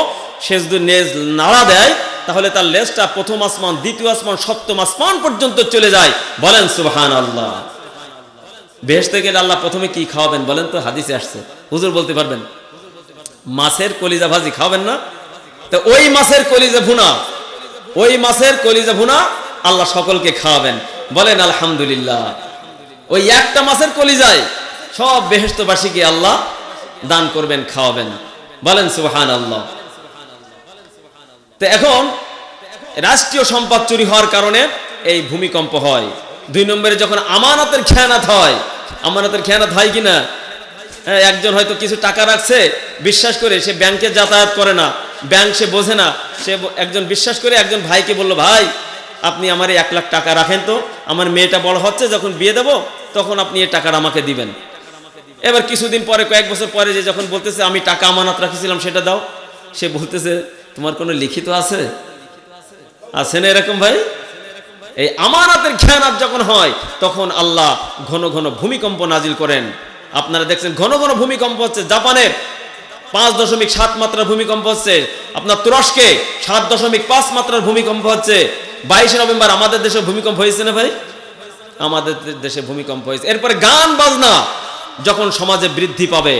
সে যদি লেজ নাড়া দেয় তাহলে তার লেজটা প্রথম আসমান, দ্বিতীয় আসমান, সপ্তম আসমান পর্যন্ত চলে যায়। বলেন সুবহানাল্লাহ। বেহেশতে গেলে আল্লাহ প্রথমে কি খাওয়াবেন বলেন তো? হাদিসে আসছে। হুজুর বলতে পারবেন? মাছের কলিজা ভাজি খাওয়াবেন না? তো ওই মাছের কলিজা ভুনা, ওই মাছের কলিজা ভুনা আল্লাহ সকলকে খাওয়াবেন। বলেন আলহামদুলিল্লাহ। ওই একটা মাছের কলিজায় সব বেহেশতবাসীকে আল্লাহ দান করবেন, খাওয়াবেন। বলেন সুবহানাল্লাহ। তো এখন রাষ্ট্রীয় সম্পদ চুরি হওয়ার কারণে এই ভূমিকম্প হয়। 2 নম্বরে যখন আমানতের খেয়ানত হয়। আমানতের খেয়ানত হয় কিনা? একজন হয়তো কিছু টাকা রাখছে, বিশ্বাস করে সে ব্যাংকে যাতায়াত করে না, ব্যাংক সে বোঝে না, সে একজন বিশ্বাস করে একজন ভাইকে বলল, ভাই আপনি আমার 1 লাখ টাকা রাখেন তো, আমার মেয়েটা বড় হচ্ছে, যখন বিয়ে দেবো তখন আপনি এই টাকাটা আমাকে দিবেন। এবার কিছুদিন পরে, কয়েক বছর পরে, যে যখন বলতেছে আমি টাকা আমানত রাখিছিলাম সেটা দাও, সে বলতেছে তোমার কোনো লিখিত আছে? আছে না এরকম ভাই? এই আমানতের খেয়ানত যখন হয় তখন আল্লাহ ঘন ঘন ভূমিকম্প নাজিল করেন। আপনারা দেখছেন ঘন ঘন ভূমিকম্প হচ্ছে। জাপানের 5.7 মাত্রার ভূমিকম্প হচ্ছে, আপনার তুরস্কে 7.5 মাত্রার ভূমিকম্প হচ্ছে। 22 নভেম্বর আমাদের দেশে ভূমিকম্প হয়েছে না ভাই? আমাদের দেশে ভূমিকম্প হয়েছে। এরপরে গান বাজনা যখন সমাজে বৃদ্ধি পাবে,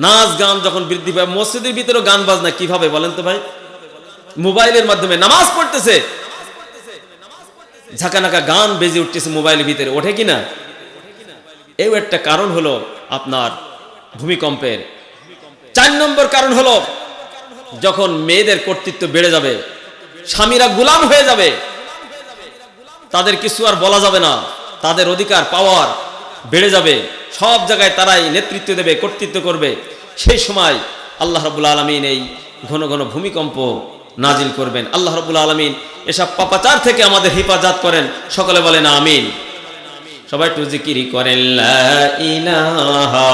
নাচ গান যখন বৃদ্ধি পাবে, মসজিদের ভিতরে গান বাজনা কিভাবে বলেন তো ভাই? মোবাইলের মাধ্যমে নামাজ পড়তেছে, ঝাঁকানাকা গান বেজে উঠতেছে মোবাইলের ভিতরে, ওঠে কিনা? এও একটা কারণ হলো আপনার ভূমিকম্পের। 4 নম্বর কারণ হলো যখন মেয়েদের কর্তৃত্ব বেড়ে যাবে, স্বামীরা গোলাম হয়ে যাবে, তাদের কিছু আর বলা যাবে না, তাদের অধিকার পাওয়ার বেড়ে যাবে, সব জায়গায় তারাই নেতৃত্ব দেবে, কর্তৃত্ব করবে। সেই সময় আল্লাহ রাব্বুল আলামিন এই ঘন ঘন ভূমিকম্প নাজিল করবেন। আল্লাহ রাব্বুল আলামিন এসব পাপাচার থেকে আমাদের হেফাজত করেন। সকলে বলেন আমিন। সবাই একটু জিকিরি করেন লা ইলাহা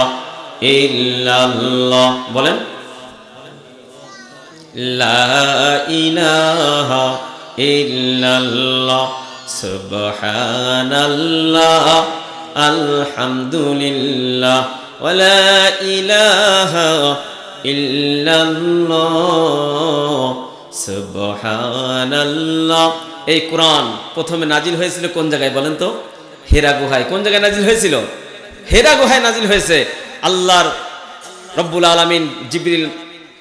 ইল্লাল্লাহ, বলেন লা ইলাহা ইল্লাল্লাহ সুবহানাল্লাহ আলহামদুলিল্লাহ ওয়া লা ইলাহা ইল্লাল্লাহ সুবহানাল্লাহ। এই কোরআন প্রথমে নাজিল হয়েছিল কোন জায়গায় বলেন তো? হেরা গুহায়। কোন জায়গায় নাজিল হয়েছিল? হেরা গুহায় নাজিল হয়েছে। আল্লাহর রব্বুল আলামিন জিবরিল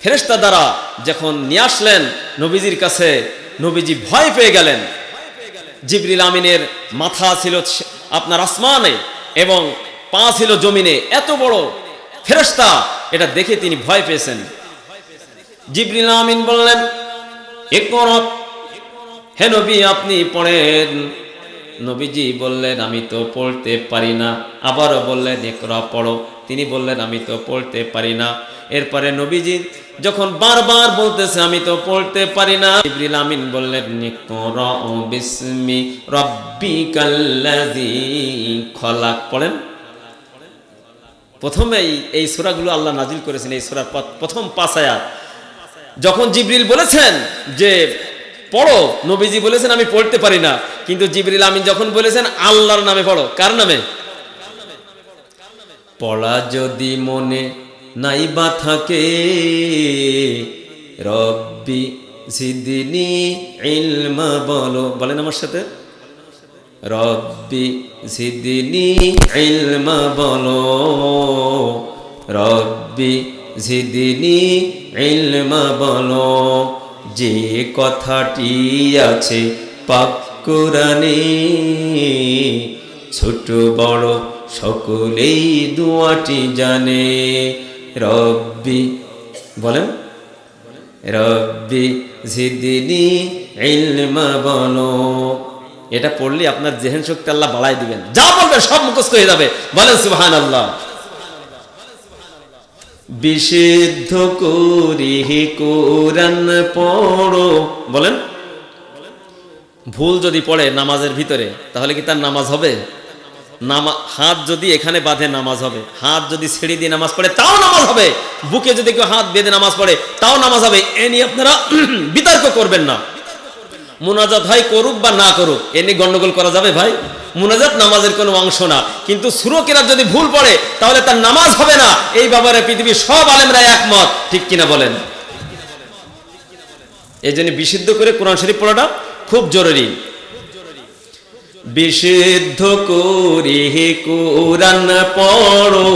ফেরেশতা দ্বারা যখন নিয়ে আসলেন নবীজির কাছে, নবীজি ভয় পেয়ে গেলেন। জিবরিল আমিনের মাথা ছিল আপনার আসমানে এবং পা ছিল জমিনে, এত বড় ফেরেশতা, এটা দেখে তিনি ভয় পেয়েছেন। জিবরিল আমিন বললেন ইকরা, হে নবী আপনি পড়েন। নবীজি বললেন আমি তো পড়তে পারি না। আবারও বললেন ইকরা, পড়ো। তিনি বললেন আমি তো পড়তে পারি না। এরপরে নবীজি যখন বারবার বলতেছে আমি তো পড়তে পারি না, জিবরিল আমিন বললেন ইকরা বিসমি রাব্বিকাল্লাযী খলাক, পড়েন। প্রথমেই এই সূরাগুলো আল্লাহ নাজিল করেছেন। এই সূরার প্রথম 5 আয়াত যখন জিবরিল বলেছেন যে পড়ো, নবীজি বলেছেন আমি পড়তে পারি না, কিন্তু জিবরিল আমিন যখন বলেছেন আল্লাহর নামে পড়ো, কার নামে? পড়া যদি মনে নাইবা থাকে রব্বি জিদনি ইলমা, বলো, বলেন আমার সাথে রব্বি জিদনি ইলমা, বলো রব্বি জিদনি ইলমা, বলো। যে কথাটি আছে পাক কোরআনে ছোট বড় সকলেই দুয়াটি জানে। রব্বি, বলেন রব্বি জিদনি ইলমা, বলো। এটা পড়লে আপনার জেহেন শক্তি আল্লাহ বাড়াই দিবেন, যা বলবেন সব মুখস্থ হয়ে যাবে। বলেন সুবহানাল্লাহ। বিশুদ্ধ করি কোরআন পড়ো, বলেন। ভুল যদি পড়ে নামাজের ভিতরে তাহলে কি তার নামাজ হবে? হাত যদি এখানে বাঁধে নামাজ হবে, হাত যদি ছেড়ে দিয়ে নামাজ পড়ে তাও নামাজ হবে, বুকে যদি কেউ হাত বেঁধে নামাজ পড়ে তাও নামাজ হবে। এ নিয়ে আপনারা বিতর্ক করবেন না। মুনাজাত হয় করুক বা না করুক, এ নিয়ে গন্ডগোল করা যাবে ভাই? মুনাজাত নামাজের কোনো অংশ না, কিন্তু সূরা কেরাত যদি ভুল পড়ে তাহলে তার নামাজ হবে না। এই ব্যাপারে পৃথিবীর সব আলেমরা একমত, ঠিক কিনা বলেন? এই জন্য বিশুদ্ধ করে কোরআন শরীফ পড়াটা খুব জরুরি। বিশুদ্ধ করে কোরআন পড়ো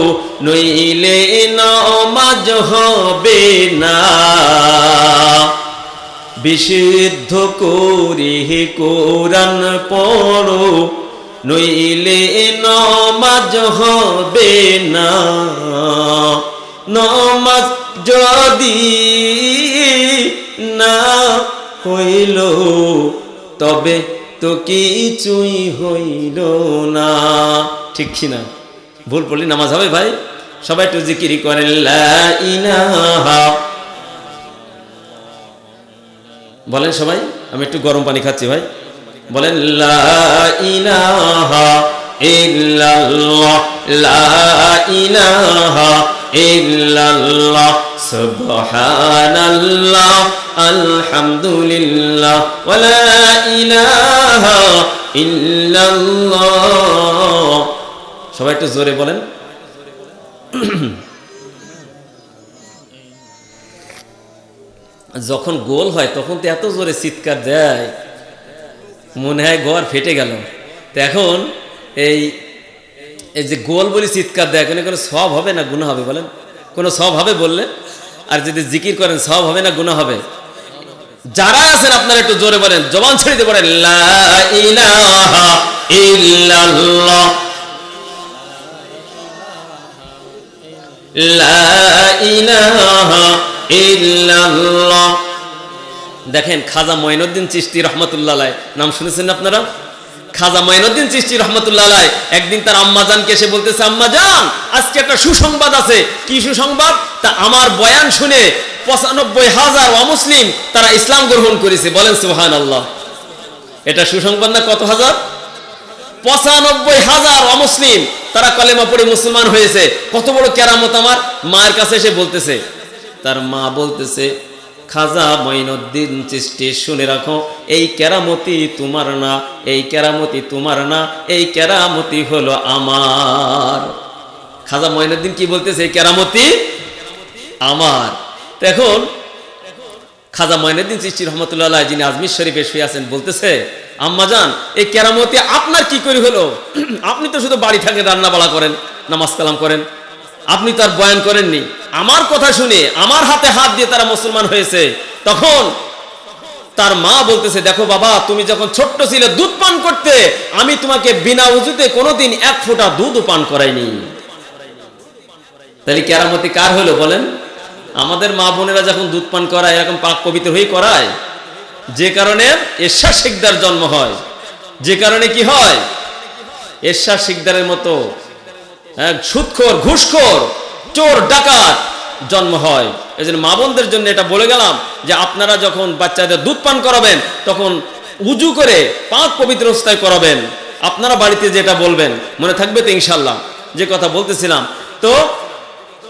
নইলে নামাজ হবে না। বিশুদ্ধ করে কোরআন পড়ো নইলে নামাজ হবে না। নামাজ যদি না হইল তবে তো কিছুই হইল না, ঠিক কিনা? ভুল পড়লে নামাজ হবে ভাই? সবাই একটু জিকির করেন লা ইলাহা, বলেন সবাই। আমি একটু গরম পানি খাচ্ছি ভাই, বলেন লা ইলাহা ইল্লাল্লাহ, লা ইলাহা ইল্লাল্লাহ, সুবহানাল্লাহ আলহামদুলিল্লাহ ওয়া লা ইলাহা ইল্লাল্লাহ। সবাই একটু জোরে বলেন। যখন গোল হয় তখন তো এত জোরে চিৎকার দেয় মনে হয় ঘর ফেটে গেল। তো এখন এই যে গোল বলে চিৎকার দেয়, কোনো সব হবে না গুনাহ হবে? বলেন, কোনো সব হবে বললে? আর যদি জিকির করেন সব হবে না গুনাহ হবে? যারা আছেন আপনারা একটু জোরে বলেন, জবান ছেড়ে দিয়ে বলেন লা ইলাহা ইল্লাল্লাহ লা ইলাহা ইল্লাল্লাহ। দেখেন খাজা মঈনুদ্দিন চিশতি রহমাতুল্লাহ আলাইহ নাম শুনেছেন আপনারা? খাজা মঈনুদ্দিন চিশতি রহমাতুল্লাহ আলাইহ একদিন তার আম্মাজানকে এসে বলতেছে, আম্মাজান আজকে একটা সুসংবাদ আছে। কি সুসংবাদ? তা আমার বয়ান শুনে ৯৫,০০০ অমুসলিম তারা ইসলাম গ্রহণ করেছে। বলেন সুবহানাল্লাহ। এটা সুসংবাদ না? কত হাজার? ৯৫,০০০ অমুসলিম তারা কলেমা পড়ে মুসলমান হয়েছে। কত বড় কেরামত! আমার মায়ের কাছে এসে বলতেছে, তার মা বলতেছে, খাজা মঈনুদ্দিন চিশতি শুনে রাখো, এই কেরামতি তোমার না, এই কেরামতি তোমার না, এই কেরামতি হলো আমার। খাজা মঈনুদ্দিন কি বলতেছে? এই কেরামতি আমার। এখন খাজা মঈনুদ্দিন চিশতি রহমাতুল্লাহ আলাইহ যিনি আজমির শরীফে শুয়ে আছেন বলতেছে, আম্মাজান এই কেরামতি আপনার কি করে হলো? আপনি তো শুধু বাড়ি থাকেন, রান্না বাড়া করেন, নামাজ কালাম করেন, আপনি তো আর বয়ান করেননি। আমার কথা শুনে আমার হাতে হাত দিয়ে তারা মুসলমান হয়েছে। তখন তার মা বলতেছে, দেখো বাবা, তুমি যখন ছোট্ট ছিলে দুধ পান করতে, আমি তোমাকে বিনা উযুতে কোনোদিন এক ফোঁটা দুধ পান করাইনি। তাহলে কেরামতি কার হলো বলেন? আমাদের মা বোনেরা যখন দুধ পান করায় এরকম পাক পবিত্র হয়ে করায়, যে কারণে এরশাদ শিকদার জন্ম হয়, যে কারণে কি হয়? এরশাদ শিকদারের মতো সুদখোর, ঘুষখোর, চোর, ডাকাত জন্ম হয়। এই জন্য মা বোনদের জন্য এটা বলে গেলাম যে আপনারা যখন বাচ্চাদের দুধ পান করাবেন তখন উজু করে পাক পবিত্র অবস্থায় করাবেন। আপনারা বাড়িতে যেটা বলবেন মনে থাকবে তো ইনশাল্লাহ? যে কথা বলতেছিলাম, তো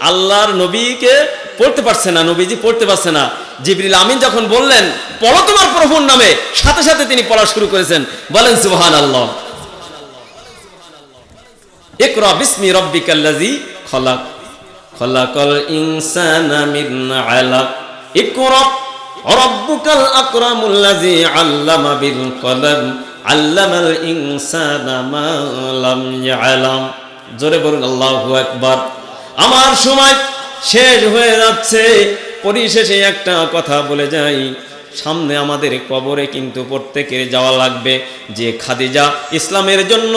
আল্লাহর নবীকে পড়তে পারছে না, নবীজি পড়তে পারছে না। জিবরিল আমিন যখন বললেন পড়ো তোমার প্রভুর নামে, সাথে সাথে তিনি পড়া শুরু করেছেন। বলেন সুবহানাল্লাহ। ইকরা বিসমি রাব্বিকাল্লাযী খলাক, খলাকাল ইনসানা মিন আলাক, ইকরা রাব্বুকাল আকরামুল্লাযী আল্লামা বিল কলম, আল্লামাল ইনসানা মা লাম ইয়ালাম। জোরে বলুন আল্লাহু আকবার। আমার সময় শেষ হয়ে যাচ্ছে, পরিশেষে একটা কথা বলে যাই, সামনে আমাদের কবরে কিন্তু প্রত্যেকের যাওয়া লাগবে। যে খাদিজা ইসলামের জন্য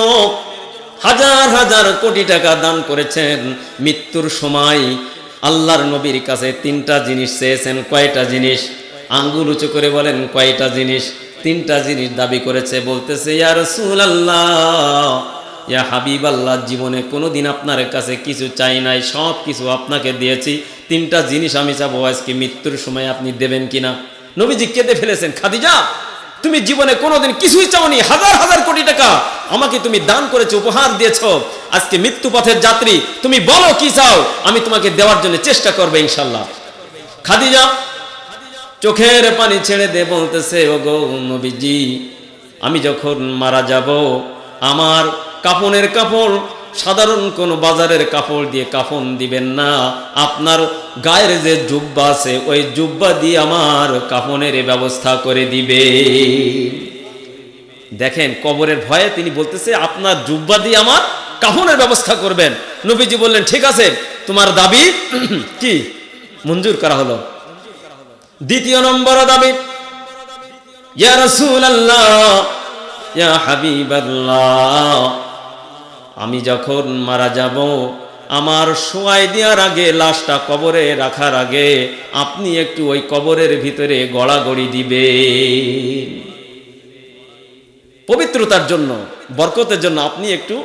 হাজার হাজার কোটি টাকা দান করেছেন, মৃত্যুর সময় আল্লাহর নবীর কাছে ৩টা জিনিস চেয়েছেন। কয়টা জিনিস? আঙ্গুল উঁচু করে বলেন কয়টা জিনিস? 3টা জিনিস দাবি করেছে। বলতেছে, ইয়া রাসূলুল্লাহ, ইয়া হাবিবাল্লাহ, জীবনে কোনোদিন আপনার কাছে কিছু চাই নাই, সব কিছু আপনাকে দিয়েছি। 3টা জিনিস আমি চাবো, আজকে মৃত্যুর সময় আপনি দেবেন কিনা? নবীজি কেঁদে ফেলেছেন, খাদিজা তুমি জীবনে কোনোদিন কিছুই চাওনি, হাজার হাজার কোটি টাকা আমাকে তুমি দান করেছো, উপহার দিয়েছো, আজকে মৃত্যু পথের যাত্রী, তুমি বলো কি চাও, আমি তোমাকে দেওয়ার জন্য চেষ্টা করবো ইনশাল্লাহ। খাদিজা চোখের পানি ছেড়ে দিয়ে বলতেছে, ওগো নবীজি, আমি যখন মারা যাব আমার কাফনের কাপড় সাধারণ কোন বাজারের কাপড় দিয়ে কাফন দিবেন না, আপনার গায়ের যে জুব্বা আছে ওই জুব্বা দিয়ে আমার কাফনের ব্যবস্থা করে দিবে। দেখেন কবরের ভয়ে তিনি বলতেছে আপনার জুব্বা দিয়ে আমার কাফনের ব্যবস্থা করবেন। নবীজি বললেন, ঠিক আছে, তোমার দাবি কি? মঞ্জুর করা হলো। দ্বিতীয় নম্বর দাবি, ইয়া রাসূলুল্লাহ, ইয়া হাবিবাল্লাহ, আমি যখন মারা যাব আমার শোয়াই দেওয়ার আগে, লাশটা কবরে রাখার আগে আপনি একটু ওই কবরের ভিতরে গড়াগড়ি দিবেন। পবিত্রতার জন্য, বরকতের জন্য আপনি একটু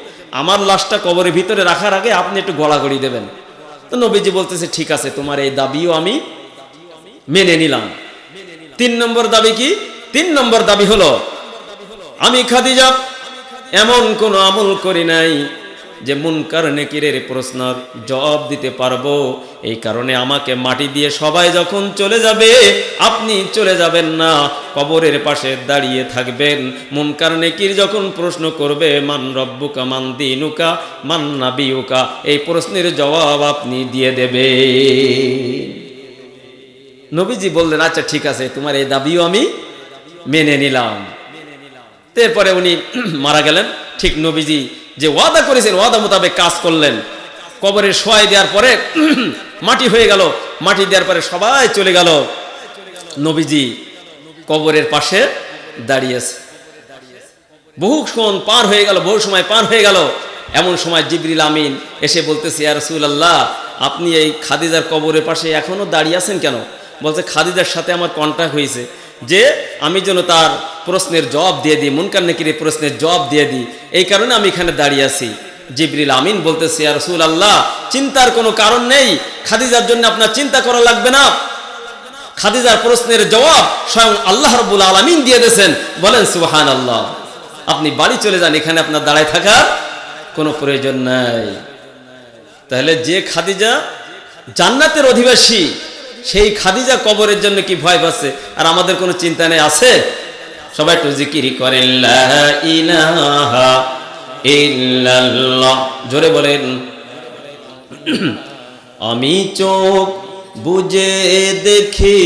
আমার লাশটা কবরের ভিতরে রাখার আগে আপনি একটু গড়াগড়ি দেবেন। তো নবীজি বলতেছে, ঠিক আছে, তোমার এই দাবিও আমি মেনে নিলাম। 3 নম্বর দাবি কি? 3 নম্বর দাবি হলো, আমি খাদিজা এমন কোন আমল করি নাই যে মুনকার নেকিরের প্রশ্নের জবাব দিতে পারবো। এই কারণে আমাকে মাটি দিয়ে সবাই যখন চলে যাবে আপনি চলে যাবেন না, কবরের পাশে দাঁড়িয়ে থাকবেন। মুনকার নেকির যখন প্রশ্ন করবে, মান রব্বুকা, মান দীনুকা, মান নাবিয়ুকা, এই প্রশ্নের জবাব আপনি দিয়ে দেবে। নবীজি বললেন, আচ্ছা ঠিক আছে, তোমার এই দাবিও আমি মেনে নিলাম। এরপরে উনি মারা গেলেন। ঠিক নবীজি যে ওয়াদা করেছেন ওয়াদা মোতাবেক কাজ করলেন। কবরে শোয়াই দেওয়ার পরে মাটি হয়ে গেল, মাটি দেওয়ার পরে সবাই চলে গেল, নবীজি কবরের পাশে দাঁড়িয়েছে। বহুক্ষণ পার হয়ে গেল, বহু সময় পার হয়ে গেল। এমন সময় জিবরিল আমিন এসে বলতেছে, ইয়া রাসূলুল্লাহ, আপনি এই খাদিজার কবরের পাশে এখনও দাঁড়িয়ে আছেন কেন? বলছে খাদিজার সাথে আমার কন্ট্যাক্ট হয়েছে যে আমি যেন তার প্রশ্নের জবাব দিয়ে দিই, মুনকার নাকিরের প্রশ্নের জবাব দিয়ে দিই, এই কারণে আমি এখানে দাঁড়িয়ে আছি। জিবরিল আমিন বলতেছে, ইয়া রাসূলুল্লাহ, চিন্তার কোনো কারণ নেই, খাদিজার জন্য আপনার চিন্তা করা লাগবে না, খাদিজার প্রশ্নের জবাব স্বয়ং আল্লাহ রাব্বুল আলামিন দিয়ে দিয়েছেন। বলেন সুবহানাল্লাহ। আপনি বাড়ি চলে যান, এখানে আপনার দাঁড়ায় থাকার কোনো প্রয়োজন নাই। তাহলে যে খাদিজা জান্নাতের অধিবাসী, সেই খাদিজা কবরের জন্য কি ভয় পাচ্ছে? আর আমাদের কোনো চিন্তা নেই? আছে? সবাই একটু জিকির করেন লা ইলাহা ইল্লাল্লাহ, জোরে বলেন। আমি চোখ বুঝে দেখি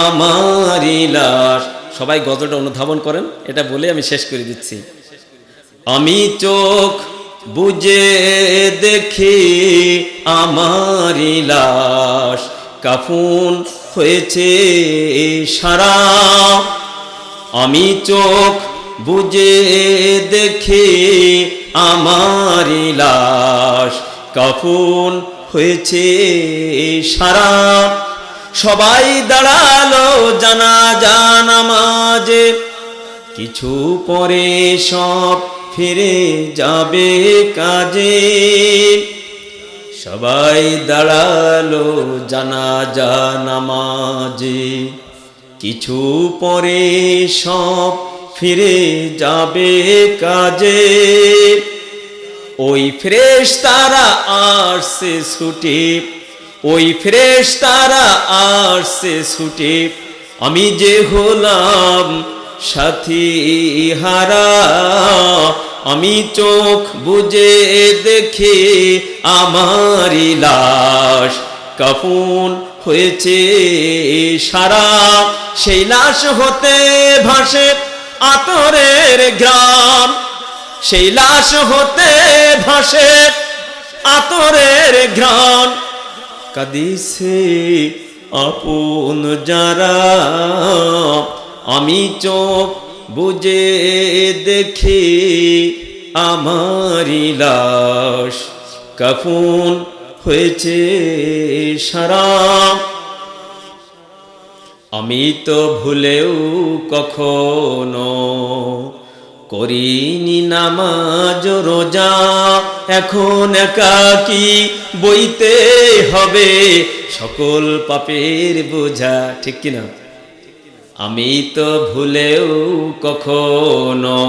আমারি লাশ। সবাই গজলটা অনুধাবন করেন, এটা বলে আমি শেষ করে দিচ্ছি। আমি চোখ বুঝে দেখি আমারি লাশ, কাফন হয়েছে সারা। আমি চোখ বুঝে দেখি আমারি লাশ, কাফন হয়েছে সারা। সবাই দাঁড়ালো জানাজা নামাজে, কিছু পরে সব ফিরে যাবে কাজে। সবাই দাঁড়ালো জানাজা নামাজে, কিছু পরে সব ফিরে যাবে কাজে। ওই ফেরেশতারা আসছে ছুটে, ওই ফেরেশতারা আসছে ছুটে, আমি যে হলাম সাথী হারা। আমি চোখ বুঝে দেখি আমারি লাশ, কাফন হয়েছে সারা। সেই লাশ হতে ভাসে আতরের গ্রাম, সেই লাশ হতে ভাসে আতরের ঘ্রাণ। কাঁদিছে আপন যারা, আমি চোখ বুঝে দেখি আমারি লাশ, কাফন হয়েছে সারা। আমি তো ভুলেও কখনো করিনি নামাজ রোজা, এখন একাকী বইতে হবে সকল পাপের বোঝা। ঠিক কিনা? আমি তো ভুলেও কখনো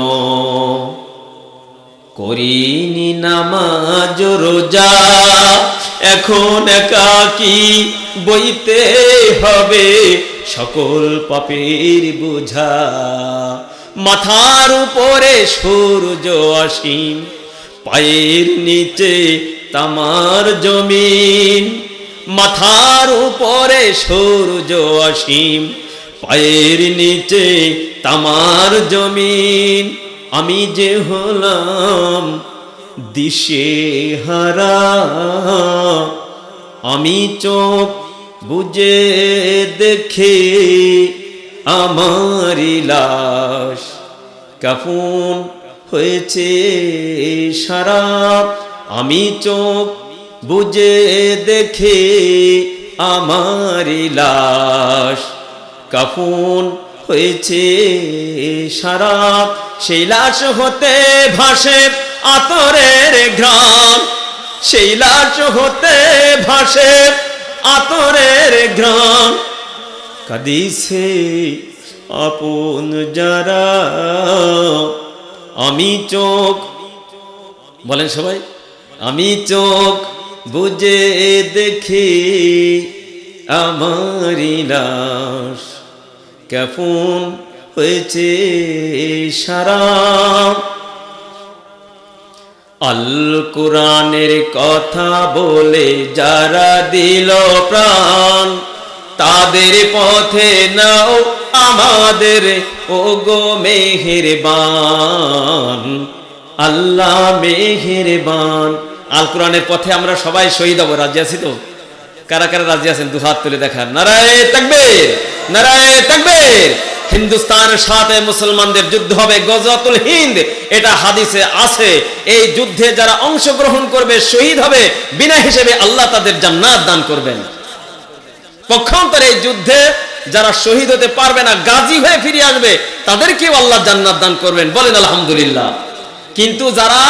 করিনি নামাজ রোজা, এখন একাকী বইতে হবে সকল পাপের বোঝা। মাথার উপরে সূর্য অসীম, পায়ের নিচে তামার জমিন। মাথার উপরে সূর্য অসীম, পায়ের নিচে তামার জমিন। আমি যে হলাম দিশেহারা, আমি চোখ বুঝে দেখি আমারি লাশ, কাফন হয়েছে সারা। আমি চোখ বুঝে দেখি আমারি লাশ, কাফন হয়েছে সারা। সেই লাশ হতে ভাসে আতরের ঘ্রাণ, সেই লাশ হতে ভাসে আতরের ঘ্রাণ। কাঁদিছে আপন যারা, আমি চোখ, বলেন সবাই, আমি চোখ বুঝে দেখি আমারি লাশ, কাফন হয়েছে সারা। আল কোরআনের কথা বলে যারা দিল প্রাণ, তাদের পথে নাও আমাদের ওগো মেহেরবান, আল্লাহ মেহেরবান। আল কোরআনের পথে আমরা সবাই শহীদ হব। রাজি আছি তো? কারা কারা রাজি আছেন? দু হাত তুলে দেখান। নারায়ে তাকবীর, নারায়ে তাকবীর। হিন্দুস্তানের সাথে মুসলমানদের যুদ্ধ হবে, গজওয়াতুল হিন্দ, এটা হাদিসে আছে। এই যুদ্ধে যারা অংশগ্রহণ করবে, শহীদ হবে, বিনা হিসেবে আল্লাহ তাদের জান্নাত দান করবেন। পক্ষান্তরে এই যুদ্ধে যারা শহীদ হতে পারবে না, গাজী হয়ে ফিরে আসবে, তাদেরকেও আল্লাহ জান্নাত দান করবেন, বলেন আলহামদুলিল্লাহ। কিন্তু যারা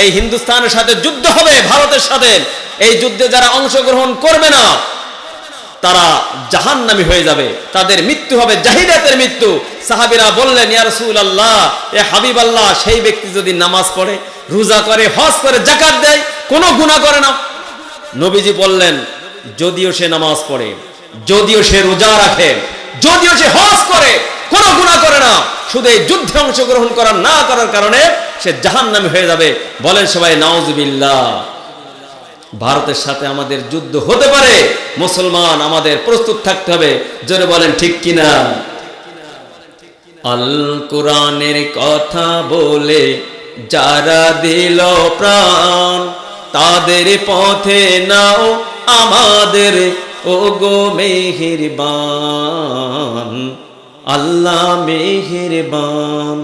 এই হিন্দুস্তানের সাথে যুদ্ধ হবে, ভারতের সাথে, এই যুদ্ধে যারা অংশগ্রহণ করবে না, তারা জাহান্নামী হয়ে যাবে, তাদের মৃত্যু হবে জাহিলিয়াতের মৃত্যু। সাহাবীরা বললেন, ইয়া রাসূলুল্লাহ, এ হাবিব আল্লাহ, সেই ব্যক্তি যদি নামাজ পড়ে, রোজা করে, হজ করে, যাকাত দেয়, কোনো গুনাহ করে না। নবীজি বললেন, যদিও সে নামাজ পড়ে, যদিও সে রোজা রাখে, যদিও সে হজ করে, কোনো গুনাহ করে না, শুধু এই যুদ্ধে অংশগ্রহণ করার না করার কারণে সে জাহান্নামী হয়ে যাবে। বলেন সবাই নাউজুবিল্লাহ। ভারতের সাথে আমাদের যুদ্ধ হতে পারে, মুসলমান আমাদের প্রস্তুত থাকতে হবে, জোরে বলেন ঠিক কিনা। আল কোরআনের কথা বলে যারা দিল প্রাণ, তাদের পথে নাও আমাদের ওগো মেহেরবান, আল্লাহ মেহেরবান।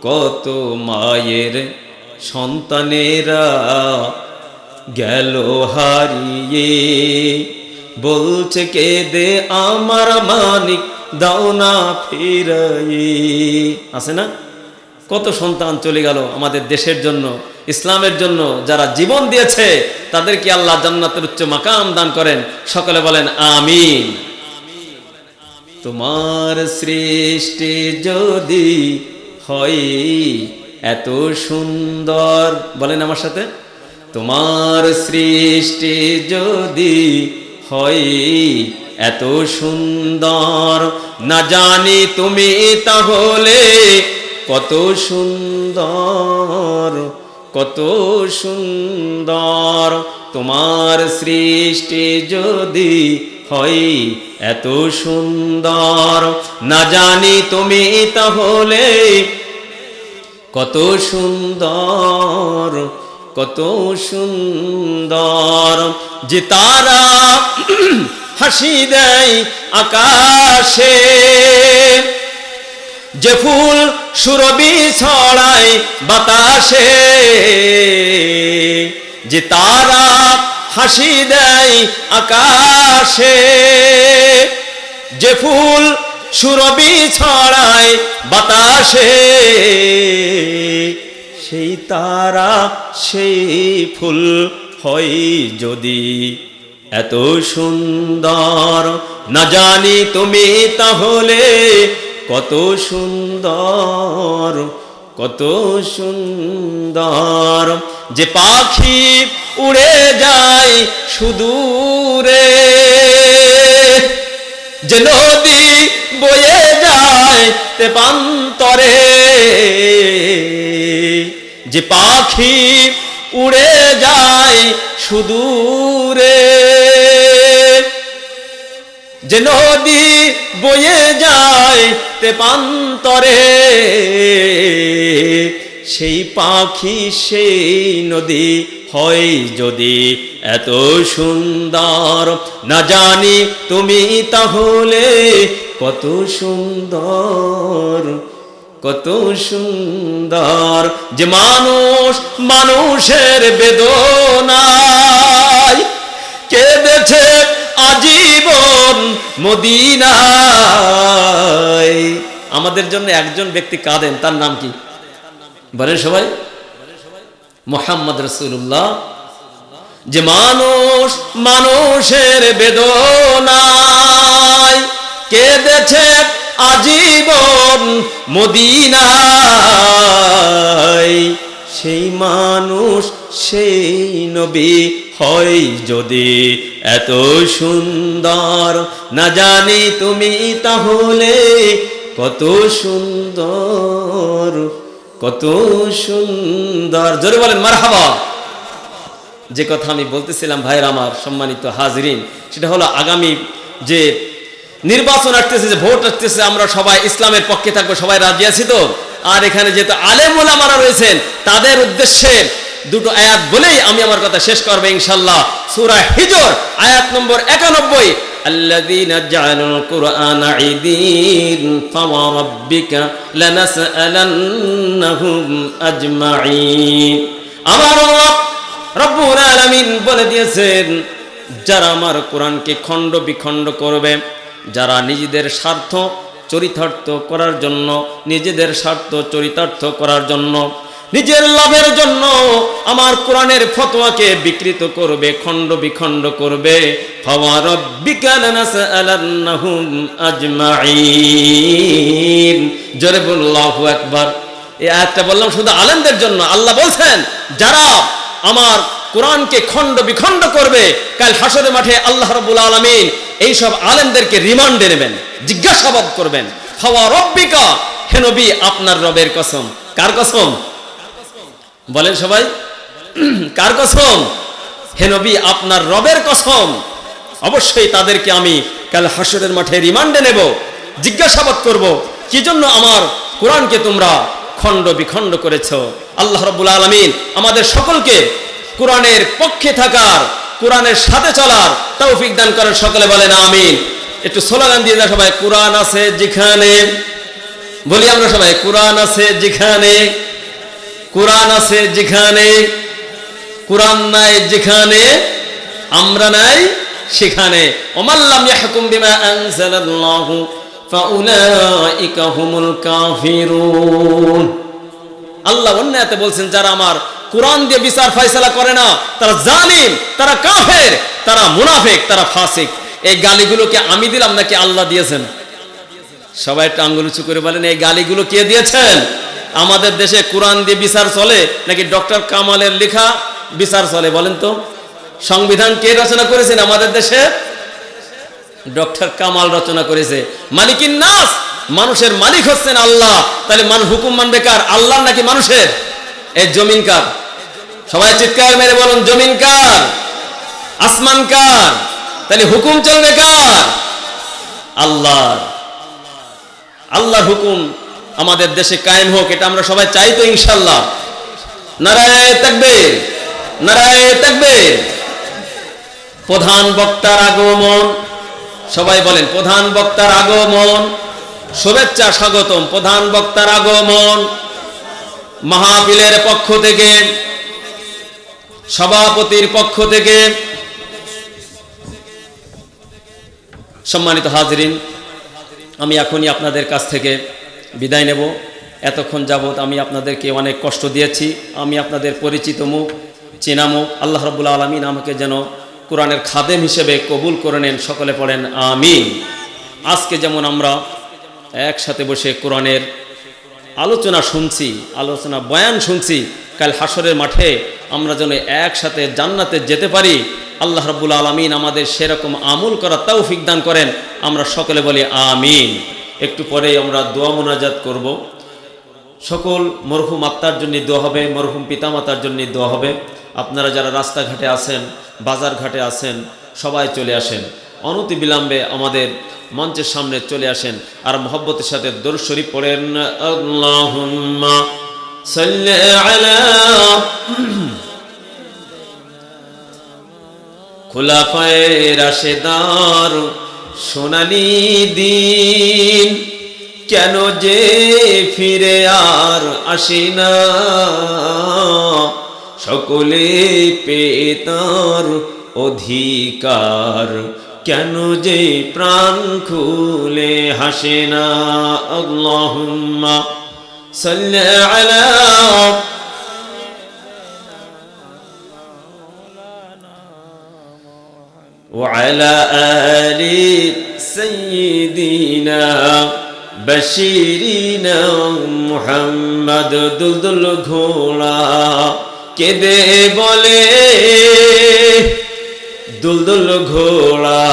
কত মায়ের সন্তানেরা গেল হারিয়ে, বলছে কেঁদে আমার মানিক দাও না ফিরাইয়ে। আছে না, কত সন্তান চলে গেল আমাদের দেশের জন্য, ইসলামের জন্য, যারা জীবন দিয়েছে তাদেরকে আল্লাহ জান্নাতের উচ্চ মাকাম দান করেন। সকলে বলেন আমিন। তোমার সৃষ্টি যদি হয় এত সুন্দর, বলেন আমার সাথে, তোমার সৃষ্টি যদি হয় এত সুন্দর, না জানি তুমি তাহলে কত সুন্দর, কত সুন্দর। তোমার সৃষ্টি যদি হয় এত সুন্দর, না জানি তুমি তাহলে কত সুন্দর, কত সুন্দর। যে তারা হাসি দেয় আকাশে, যে ফুল সুরভি ছড়ায় বাতাসে, যে তারা হাসি দেয় আকাশে, যে ফুল সুরভি ছড়ায় বাতাসে, সেই তারা সেই ফুল হয় যদি এত সুন্দর, না জানি তুমি তাহলে কত সুন্দর, কত সুন্দর। যে পাখি উড়ে যায় সুদূরে, যে নদী বয়ে যায় তেপান্তরে, যে পাখি উড়ে যায় সুদূরে, যে নদী বয়ে যায় তেপান্তরে, সেই পাখি সেই নদী হয় যদি এত সুন্দর, না জানি তুমি তাহলে কত সুন্দর, কত সুন্দর। যে মানুষ মানুষের বেদনায় কেঁদেছে আজীবন মদিনায়। আমাদের জন্য একজন ব্যক্তি কাঁদেন, তার নাম কি বলেন সবাই? মুহাম্মদ রাসূলুল্লাহ। যে মানুষ মানুষের বেদনায় কেঁদেছে আজীবন মদিনায়, সেই মানুষ সেই নবী হয় যদি এত সুন্দর, না জানি তুমি তাহলে কত সুন্দর, কত সুন্দর। জোরে বলেন মারহাবা। যে কথা আমি বলতেছিলাম ভাইয়ের আমার, সম্মানিত হাজরিন, সেটা হলো আগামী যে নির্বাচন আসতেছে, যে ভোট আসতেছে, আমরা সবাই ইসলামের পক্ষে থাকবো, সবাই রাজি আছি তো? আর এখানে যেহেতু আলেম ওলামারা রয়েছেন, তাদের উদ্দেশ্যে দুটো আয়াত বলেই আমি আমার কথা শেষ করবো ইনশাল্লাহ। সূরা হিজর আয়াত নম্বর 91, আল্লাযীনা জাআলুল কুরআনা ঈদিন ফাওয়ারাব্বিকা লানাসআলান্নাহুম আজমাঈন। আমার রব্বুল আলামিন বলে দিয়েছেন, যারা আমার কোরআনকে খণ্ড বিখণ্ড করবে, যারা নিজেদের স্বার্থ চরিতার্থ করার জন্য, নিজেদের স্বার্থ চরিতার্থ করার জন্য, নিজের লাভের জন্য আমার কোরআনের ফতোয়াকে বিকৃত করবে, খণ্ড বিখণ্ড করবে, ফাওয়ারাব্বিকা লানাসআলান্নাহুম আজমাঈন। জোরে বলুন আল্লাহু আকবার। এই আয়াতটা বললাম শুধু আলেমদের জন্য। আল্লাহ বলছেন, যারা আমার কোরআনকে খণ্ড বিখণ্ড করবে, কাল হাসরের মাঠে আল্লাহ রাব্বুল আলামিন এই সব আলেমদেরকে রিমান্ডে নেবেন, জিজ্ঞাসাবাদ করবেন। ফাওয়ারাব্বিকা, হে নবী আপনার রবের কসম। কার কসম বলেন সবাই? কার কসম? হে নবী আপনার রবের কসম। অবশ্যই তাদেরকে আমি কাল হাসরের মাঠে রিমান্ডে নেব, জিজ্ঞাসাবাদ করব, কি জন্য আমার কোরআনকে তোমরা খণ্ড বিখণ্ড করেছো। আল্লাহ রাব্বুল আলামিন আমাদের সকলকে কোরআনের পক্ষে থাকার, কোরআনের সাথে চলার তৌফিক দান করেন। সকলে বলেন আমিন। একটু স্লোগান দিয়ে যা সবাই, কোরআন আছে যেখানে, বলি আমরা সবাই, কোরআন আছে যেখানে, কোরআন আছে যেখানে, কোরআন নাই যেখানে, আমরা নাই সেখানে। ওমাল্লাম ইয়াহকুম বিমা আনজালাল্লাহু ফাউলাইকা হুমুল কাফিরুন। আল্লাহ অন্য আয়াতে বলছেন, যারা আমার কোরআন দিয়ে বিচার ফয়সালা করে না, তারা জালিম, তারা কাফের, তারা মুনাফিক, তারা ফাসিক। এই গালিগুলোকে আমি দিলাম নাকি আল্লাহ দিয়েছেন? সবাই একটু আঙ্গুল উঁচু করে বলেন, এই গালিগুলো কে দিয়েছেন? আমাদের দেশে কোরআন দিয়ে বিচার চলে নাকি ডক্টর কামালের লেখা বিচার চলে? বলেন তো, সংবিধান কে রচনা করেছেন আমাদের দেশে? ডক্টর কামাল রচনা করেছে। মালিকিন নাস, মানুষের মালিক হচ্ছেন আল্লাহ। তাহলে হুকুম মানবে কার? আল্লাহ নাকি মানুষের? এই জমিন কার? সবাই চিৎকার মেরে বলুন, জমিন কার? আসমান কার? তাহলে হুকুম চলবে কার? আল্লাহ। আল্লাহর হুকুম আমাদের দেশে কায়েম হোক, এটা আমরা সবাই চাই তো ইনশাআল্লাহ। নারায়ে তাকবীর, নারায়ে তাকবীর। প্রধান বক্তার আগমন, সবাই বলেন, প্রধান বক্তার আগমন, শুভেচ্ছা স্বাগতম। প্রধান বক্তার আগমন মাহফিলের পক্ষ থেকে, সভাপতির পক্ষ থেকে। সম্মানিত হাজরিন, আমি এখনই আপনাদের কাছ থেকে বিদায় নেব। এতক্ষণ যাবৎ আমি আপনাদেরকে অনেক কষ্ট দিয়েছি। আমি আপনাদের পরিচিত মুখ, চেনা মুখ। আল্লাহ রাব্বুল আলামিন আমাকে যেন কোরআনের খাদেম হিসেবে কবুল করে নেন। সকলে পড়েন আমিন। আজকে যেমন আমরা একসাথে বসে কোরআনের আলোচনা শুনছি, আলোচনা বয়ান শুনছি, কাল হাসরের মাঠে আমরা যেন একসাথে জান্নাতে যেতে পারি। আল্লাহ রাব্বুল আলামিন আমাদের সেরকম আমল করার তৌফিক দান করেন। আমরা সকলে বলি আমিন। একটু পরেই আমরা দোয়া মুনাজাত করব। সকল মরহুম আত্মার জন্য দোয়া হবে, মরহুম পিতামাতার জন্য দোয়া হবে। আপনারা যারা রাস্তাঘাটে আছেন, বাজার ঘাটে আছেন, সবাই চলে আসেন, অনতি বিলম্বে আমাদের মঞ্চের সামনে চলে আসেন আর মহব্বতের সাথে দরুদ শরীফ পড়েন। আল্লাহুম্মা সাল্লি আলা খুলাফায়ে রাশেদার সোনালী দিন, কেন যে ফিরে আর আসে না, সকলে পেয়ে তার অধিকার, কেন যে প্রাণ খুলে হাসে না। আল্লাহুম্মা সাল্লি আলা وعلى آل سيدنا بشيرنا محمد। দুলদুল ঘোড়া কেঁদে বলে, দুলদুল ঘোড়া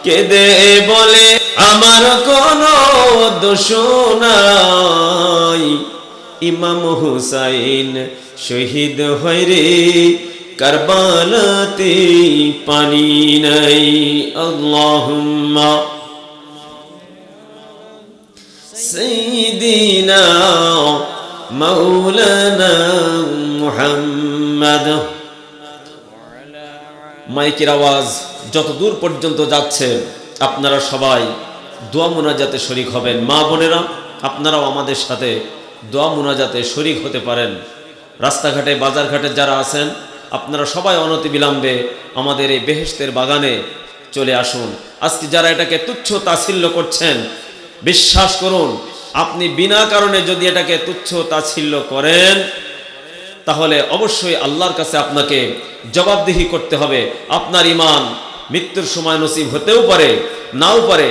কেঁদে বলে, আমার কোনো দোষ নাই, ইমাম হুসাইন শহীদ হয় রে কারবালাতে পানি নাই। আল্লাহুম্মা সাইয়্যিদিনা মাওলানা মুহাম্মদ মাইকের আওয়াজ যত দূর পর্যন্ত যাচ্ছে, আপনারা সবাই দোয়া মুনাজাতে শরীক হবেন। মা বোনেরা, আপনারাও আমাদের সাথে দোয়া মুনাজাতে শরীক হতে পারেন। রাস্তাঘাটে বাজারঘাটে যারা আছেন, আপনারা সবাই অনতিবিলম্বে আমাদের এই বেহেশতের বাগানে চলে আসুন। আজকে যারা এটাকে তুচ্ছ তাচ্ছিল্য করছেন, বিশ্বাস করুন, আপনি বিনা কারণে যদি এটাকে তুচ্ছ তাচ্ছিল্য করেন, তাহলে অবশ্যই আল্লাহর কাছে আপনাকে জবাবদিহি করতে হবে। আপনার ঈমান মৃত্যুর সময় নসিব হতেও পারে, নাও পারে।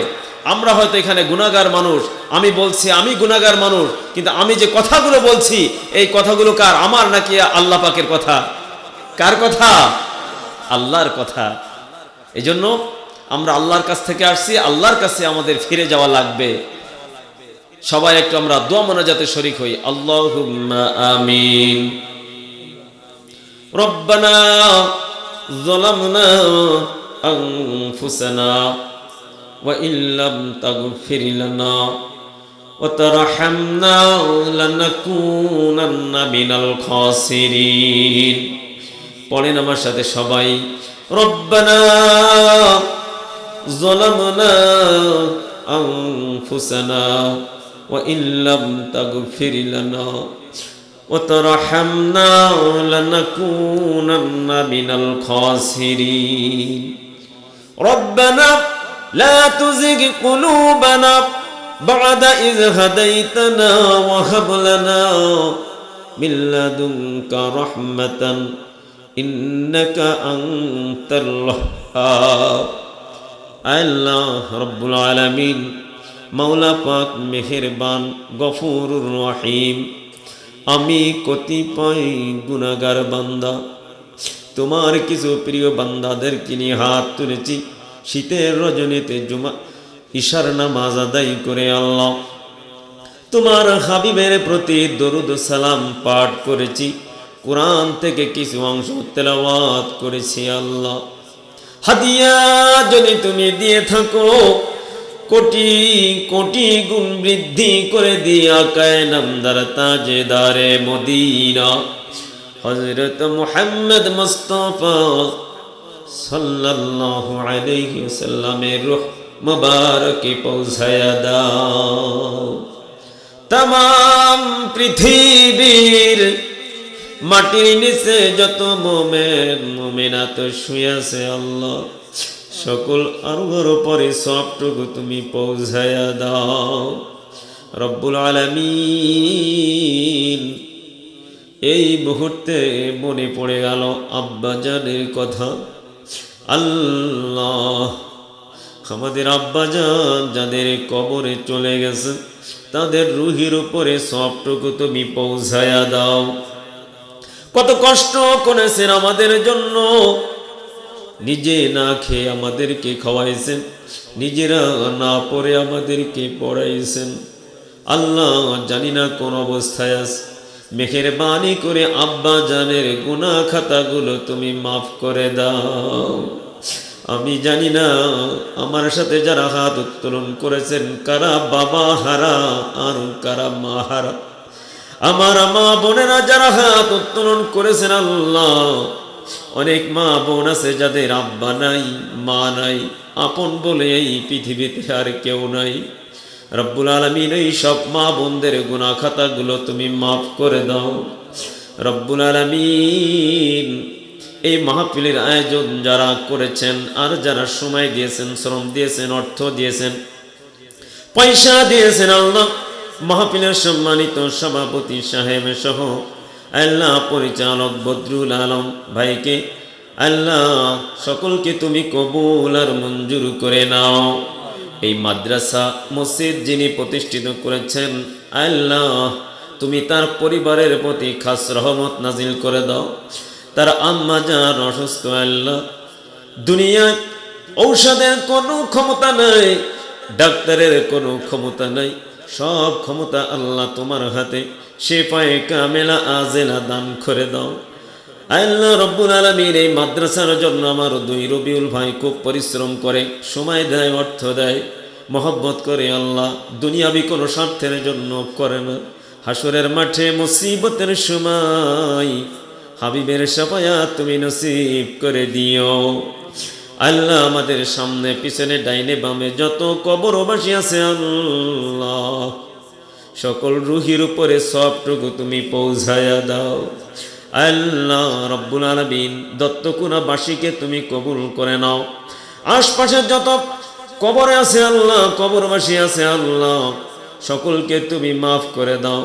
আমরা হয়তো এখানে গুনাহগার মানুষ, আমি বলছি আমি গুনাহগার মানুষ, কিন্তু আমি যে কথাগুলো বলছি, এই কথাগুলো কার? আমার নাকি আল্লাহ পাকের কথা? কার কথা? আল্লাহর কথা। এই জন্য আমরা আল্লাহর কাছ থেকে আসছি, আল্লাহর কাছে আমাদের ফিরে যাওয়া লাগবে। সবাই একটু আমরা দোয়া মুনাজাতে শরীক হই। আল্লাহুম্মা আমিন। রব্বানা যালামনা আনফুসানা ওয়া ইল্লাম তাগফির লানা ওয়া তারহামনা লানাকুনান্না মিনাল খাসিরিন। পড়েন আমার সাথে সবাই, রব্বানা যালামনা আনফুসানা ওয়া ইল্লাম তাগফির লানা ওয়া তারহামনা লানাকুনান্না মিনাল খাসিরিন। রব্বানা লা তুযিগ কুলুবানা বা'দা ইয হাদাইতানা ওয়া হাব লানা মিন লাদুনকা রাহমাতান ইন্নাকা আনতাল ওয়াহ্হাব। আল্লাহ রব্বুল আলামিন, মাওলা পাক মেহেরবান, গফুরুর রহিম। আমি কতিপয় গুনাহগার বান্দা, তোমার কিছু প্রিয় বান্দাদেরকে নিয়ে হাত তুলেছি। শীতের রজনীতে জুমা ইশার নামাজ আদায় করে আল্লাহ তোমার হাবিবের প্রতি দরুদ সালাম পাঠ করেছি। কোরআন থেকে কিছু অংশ তেলাওয়াত করেছি। আল্লাহ, হাদিয়া যদি তুমি দিয়ে থাকো, কোটি কোটি গুণ বৃদ্ধি করে দিয়া কায় নামদার তাজেদারে মদিনা হযরত মুহাম্মদ মুস্তাফা সাল্লাল্লাহু আলাইহি ওয়াসাল্লামের রূহ মুবারকে পৌঁছায়া দাও। তামাম পৃথিবীর মাটির নিচে যত মুমিন মুমিনাত শুয়ে আছে আল্লাহ, সকল আরোহর পরে সবটুকু তুমি পৌঁছায়া দাও রব্বুল আলামিন। এই মুহূর্তে মনে পড়ে গেল আব্বাজানের কথা। আল্লাহ, আমাদের আব্বাজান যাদের কবরে চলে গেছে, তাদের রুহির উপরে সবটুকু তুমি পৌঁছায়া দাও। কত কষ্ট করেছেন আমাদের জন্য, নিজে না খেয়ে আমাদেরকে খাওয়াইছেন, নিজেরা না পড়ে আমাদেরকে পড়াইছেন। আল্লাহ, জানি না কোন অবস্থায় আছে, মেহেরবানি করে আব্বা জানের গুনাহ খাতাগুলো তুমি মাফ করে দাও। আমি জানি না আমার সাথে যারা হাত উত্তোলন করেছেন, কারা বাবা হারা আর কারা মা হারা। আমার মা বোনেরা যারা হাত উত্তোলন করেছেন, আল্লাহ, অনেক মা বোন আছে যাদের আব্বা নাই, মা নাই, আপন বলে এই পৃথিবীতে আর কেউ নাই। রব্বুল আলামিন, এই সব মা বোনদের গুনাহ খাতাগুলো তুমি মাফ করে দাও রব্বুল আলামিন। এই মাহফিলের আয়োজন যারা করেছেন আর যারা সময় দিয়েছেন, শ্রম দিয়েছেন, অর্থ দিয়েছেন, পয়সা দিয়েছেন, আল্লাহ, মাহফিলের সম্মানিত সভাপতি সাহেব সহ আল্লাহ পরিচালক বদরুল আলম ভাইকে আল্লাহ সকলকে তুমি কবুল আর মঞ্জুর করে নাও। এই মাদ্রাসা মসজিদ যিনি প্রতিষ্ঠিত করেছেন, আল্লাহ তুমি তার পরিবারের প্রতি খাস রহমত নাজিল করে দাও। তার আম্মা যান অসুস্থ, আল্লাহ, দুনিয়ায় ঔষধের কোনো ক্ষমতা নাই, ডাক্তারের কোনো ক্ষমতা নাই, সব ক্ষমতা আল্লাহ তোমার হাতে। শেফায়ে কামেলা আজেলা দান করে দাও আল্লাহ রব্বুল আলামিন। এই মাদ্রাসার জন্য আমার দুই রবিউল ভাই খুব পরিশ্রম করে, সময় দেয়, অর্থ দেয়, মহব্বত করে। আল্লাহ, দুনিয়াবি কোনো স্বার্থের জন্য করে না। হাসরের মাঠে মুসিবতের সময় হাবিবের শাফায়াত তুমি নসিব করে দিও। আল্লাহ আমাদের সামনে পিছনে ডাইনে বামে যত কবরবাসী আছে আল্লাহ সকল রুহির উপরে সবটুকু তুমি পৌঁছায়া দাও। আল্লাহ রব্বুল আলামিন দত্তকুনাবাসীকে তুমি কবুল করে নাও। আশপাশের যত কবরে আছে আল্লাহ, কবরবাসী আছে আল্লাহ, সকলকে তুমি মাফ করে দাও।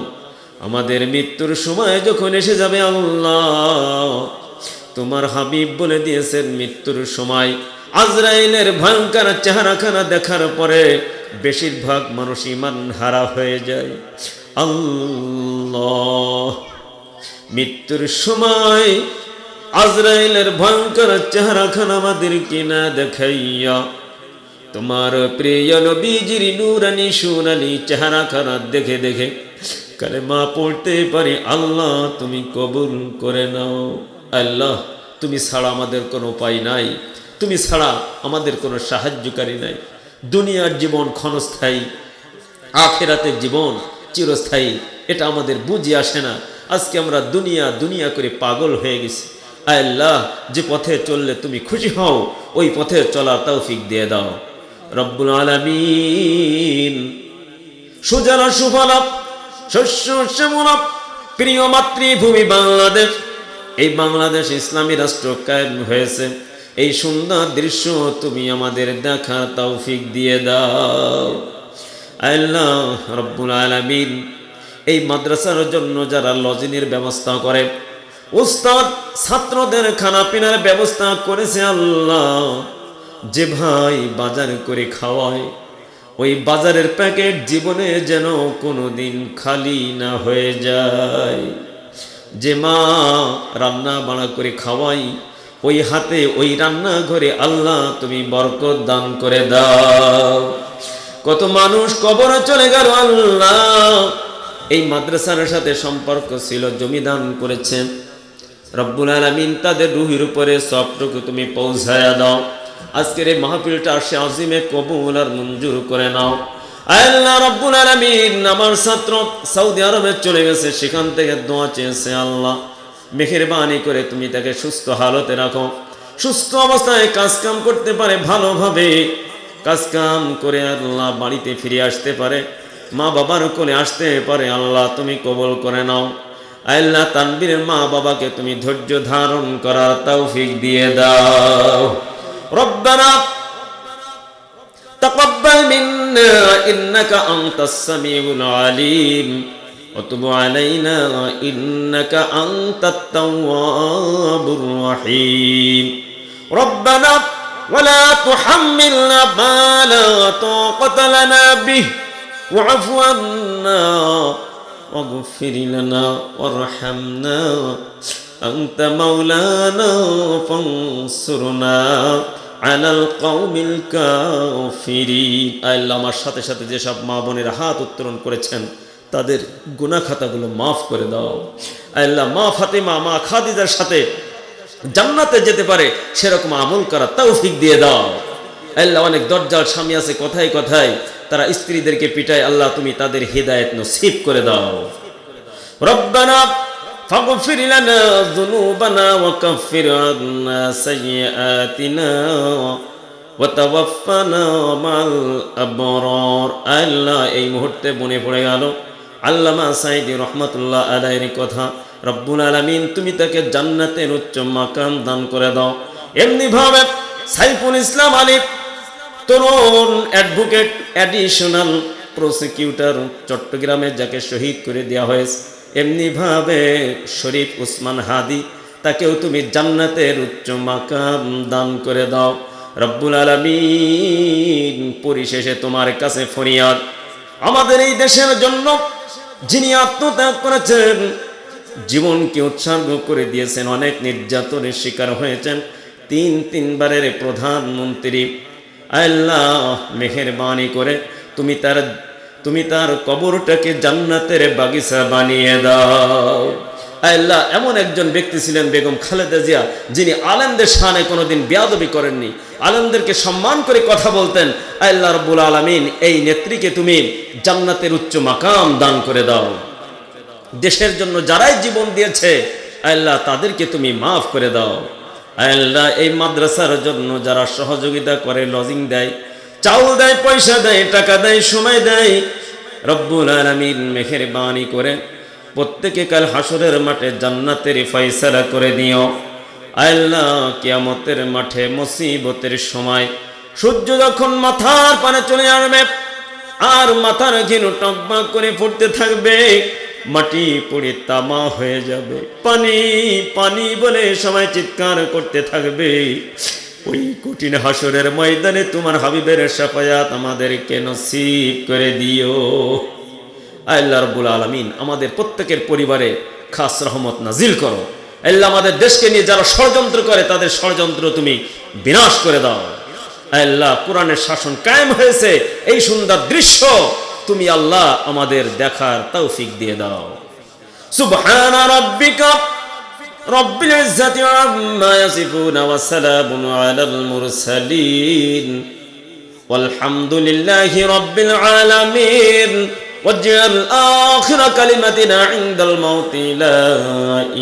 আমাদের মৃত্যুর সময় যখন এসে যাবে আল্লাহ, তোমার হাবিব বলে দিয়েছেন মৃত্যুর সময় আজরাইলের ভয়ঙ্কর চেহারাখানা দেখার পরে বেশিরভাগ মানুষ ঈমান হারা হয়ে যায়। আল্লাহ, মৃত্যুর সময় আজরাইলের ভয়ঙ্কর চেহারাখানা আমাদেরকে না দেখাইয়া তোমার প্রিয় নবীজির নূরানি সোনালি চেহারাখানা দেখে দেখে কালেমা পড়তে পারি আল্লাহ তুমি কবুল করে নাও। আল্লাহ, তুমি ছাড়া আমাদের কোনো উপায় নাই, তুমি ছাড়া আমাদের কোনো সাহায্যকারী নাই। দুনিয়ার জীবন ক্ষণস্থায়ী, আখিরাতের জীবন চিরস্থায়ী, এটা আমাদের বুঝে আসে না। আজকে আমরা দুনিয়া দুনিয়া করে পাগল হয়ে গেছি। আল্লাহ, যে পথে চললে তুমি খুশি হও ওই পথে চলার তৌফিক দিয়ে দাও রব্বুল আলামিন। সুজলা সুফলা শস্য শ্যামলা প্রিয় মাতৃভূমি বাংলাদেশ, এই বাংলাদেশ ইসলামী রাষ্ট্র কায়েম হয়েছে, এই সুন্দর দৃশ্য তুমি আমাদের দেখার তৌফিক দিয়ে দাও আল্লাহ রব্বুল আলামিন। এই মাদ্রাসার জন্য যারা লজিংয়ের ব্যবস্থা করে, উস্তাদ ছাত্রদের খানাপিনার ব্যবস্থা করেছে আল্লাহ, যে ভাই বাজার করে খাওয়ায় ওই বাজারের প্যাকেট জীবনে যেন কোনোদিন খালি না হয়ে যায়, যে মা রান্না বাড়া করে খাওয়াই ওই হাতে ওই রান্না ঘরে আল্লাহ তুমি বরকত দান করে দাও। কত মানুষ কবরে চলে গেল আল্লাহ, এই মাদ্রাসার সাথে সম্পর্ক ছিল, জমি দান করেছেন রব্বুল আলামিন, তাদের রুহির উপরে সবটুকু তুমি পৌঁছায়া দাও। আজকের এই মাহফিলটা আসে আজিমে কবুল আর মঞ্জুর করে নাও আল্লাহ রব্বুল আলামিন। আমার ছাত্র সৌদি আরবে চলে গেছে, সেখান থেকে দোয়া চেয়েছে আল্লাহ, মেহেরবানি করে তুমি তাকে সুস্থ হালতে রাখো, সুস্থ অবস্থায় কাজকাম করতে পারে, ভালোভাবে কাজকাম করে আল্লাহ বাড়িতে ফিরে আসতে পারে, মা বাবার কোলে আসতে পারে। আল্লাহ তুমি কবুল করে নাও আল্লাহ। তানবীরের মা বাবাকে তুমি ধৈর্য ধারণ করার তৌফিক দিয়ে দাও। রব্বানা তাকাব্বাল মিন্না ইন্নাকা আনতাস সামিউল আলিম ওয়া তুব আলাইনা ইন্নাকা আনতাত তাওয়াবুর রহিম। রব্বানা ওয়ালা তুহাম্মিলনা মা লা তাকাতা লানা বিহি ওয়া'ফু আন্না واغفر لنا وارحمنا أنت مولانا فانصرنا على القوم الكافرين। আল্লাহ, আমার সাথে সাথে যেসব মা বোনেরা হাত উত্তোলন করেছেন তাদের গুনাহ খাতাগুলো মাফ করে দাও আল্লাহ। মা ফাতেমা মা খাদিজার সাথে জান্নাতে যেতে পারে সেরকম আমল করার তৌফিক দিয়ে দাও আল্লাহ। অনেক দজ্জাল স্বামী আছে, কথায় কথায় তারা স্ত্রীদেরকে পিটায়, আল্লাহ তুমি তাদের হিদায়াত নসিব করে দাও। রব্বানা ফাগফির লানা যুনুবানা ওয়া কাফির আন্না সাইয়্যাতিনা ওয়া তাওয়াফফানা মাল আবরার। আল্লাহ, এই মুহূর্তে মনে পড়ে গেল আল্লামা সাঈদী রাহমাতুল্লাহ আলাইহির কথা, রব্বুল আলামিন তুমি তাকে জান্নাতের উচ্চ মাকাম দান করে দাও। এমনি ভাবে সাইফুল ইসলাম আলী তরুণ অ্যাডভোকেট অ্যাডিশনাল প্রসিকিউটর চট্টগ্রামে যাকে শহীদ করে দেওয়া হয়েছে, এমনিভাবে শরীফ উসমান হাদি তাকেও তুমি জান্নাতের উচ্চ মাকাম দান করে দাও রব্বুল আলামিন। পরিশেষে তোমার কাছে ফরিয়াদ, আমাদের এই দেশের জন্য যিনি আত্মত্যাগ করেছেন, জীবনকে উৎসর্গ করে দিয়েছেন, অনেক নির্যাতনের শিকার হয়েছেন, তিনবারের প্রধানমন্ত্রী, আল্লাহ মেহেরবানি করে তুমি তার কবরটাকে জান্নাতের বাগিচা বানিয়ে দাও আল্লাহ। এমন একজন ব্যক্তি ছিলেন বেগম খালেদা জিয়া, যিনি আলেমদের শানে কোনোদিন বেয়াদবি করেননি, আলেমদেরকে সম্মান করে কথা বলতেন। আল্লাহ রাব্বুল আলামিন এই নেত্রীকে তুমি জান্নাতের উচ্চ মাকাম দান করে দাও। দেশের জন্য যারাই জীবন দিয়েছে আল্লাহ তাদেরকে তুমি মাফ করে দাও। আল্লাহ এই মাদ্রাসার জন্য যারা সহযোগিতা করে, লজিং দেয়, চাউল দেয়, পয়সা দেয়, টাকা দেয়, সময় দেয়, রব্বুল আলামিন মেহেরবানি করে প্রত্যেকে কাল হাসরের মাঠে জান্নাতের ফয়সালা করে দিও। আল্লাহ কিয়ামতের মাঠে মুসিবতের সময় সূর্য যখন মাথার পানে চলে আসবে আর মাথার ঘিনু টকবক করে ফুটতে থাকবে, মাটি পড়ে তামা হয়ে যাবে, পানি পানি বলে সবাই চিৎকার করতে থাকবে, ওই কঠিন হাসরের ময়দানে তোমার হাবিবের শাফায়াত আমাদেরকে নসিব করে দিও। আল্লাহ রাব্বুল আলামিন আমাদের প্রত্যেকের পরিবারে খাস রহমত নাজিল করো। আল্লাহ আমাদের দেশকে নিয়ে যারা ষড়যন্ত্র করে তাদের ষড়যন্ত্র তুমি বিনাশ করে দাও। আল্লাহ কোরআনের শাসন কায়েম হয়েছে, এই সুন্দর দৃশ্য তুমি আল্লাহ আমাদের দেখার তৌফিক দিয়ে দাও। সুবহানা রাব্বিকা রব্বিল ইজ্জাতি আম্মা ইয়াসিফুন ওয়া সালামুন আলাল মুরসালিন ওয়ালহামদুলিল্লাহি রাব্বিল আলামিন। واجعل آخر كلمتنا عند الموت لا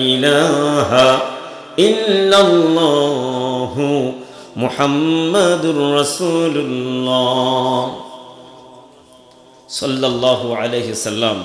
إله إلا الله محمد رسول الله صلى الله عليه وسلم।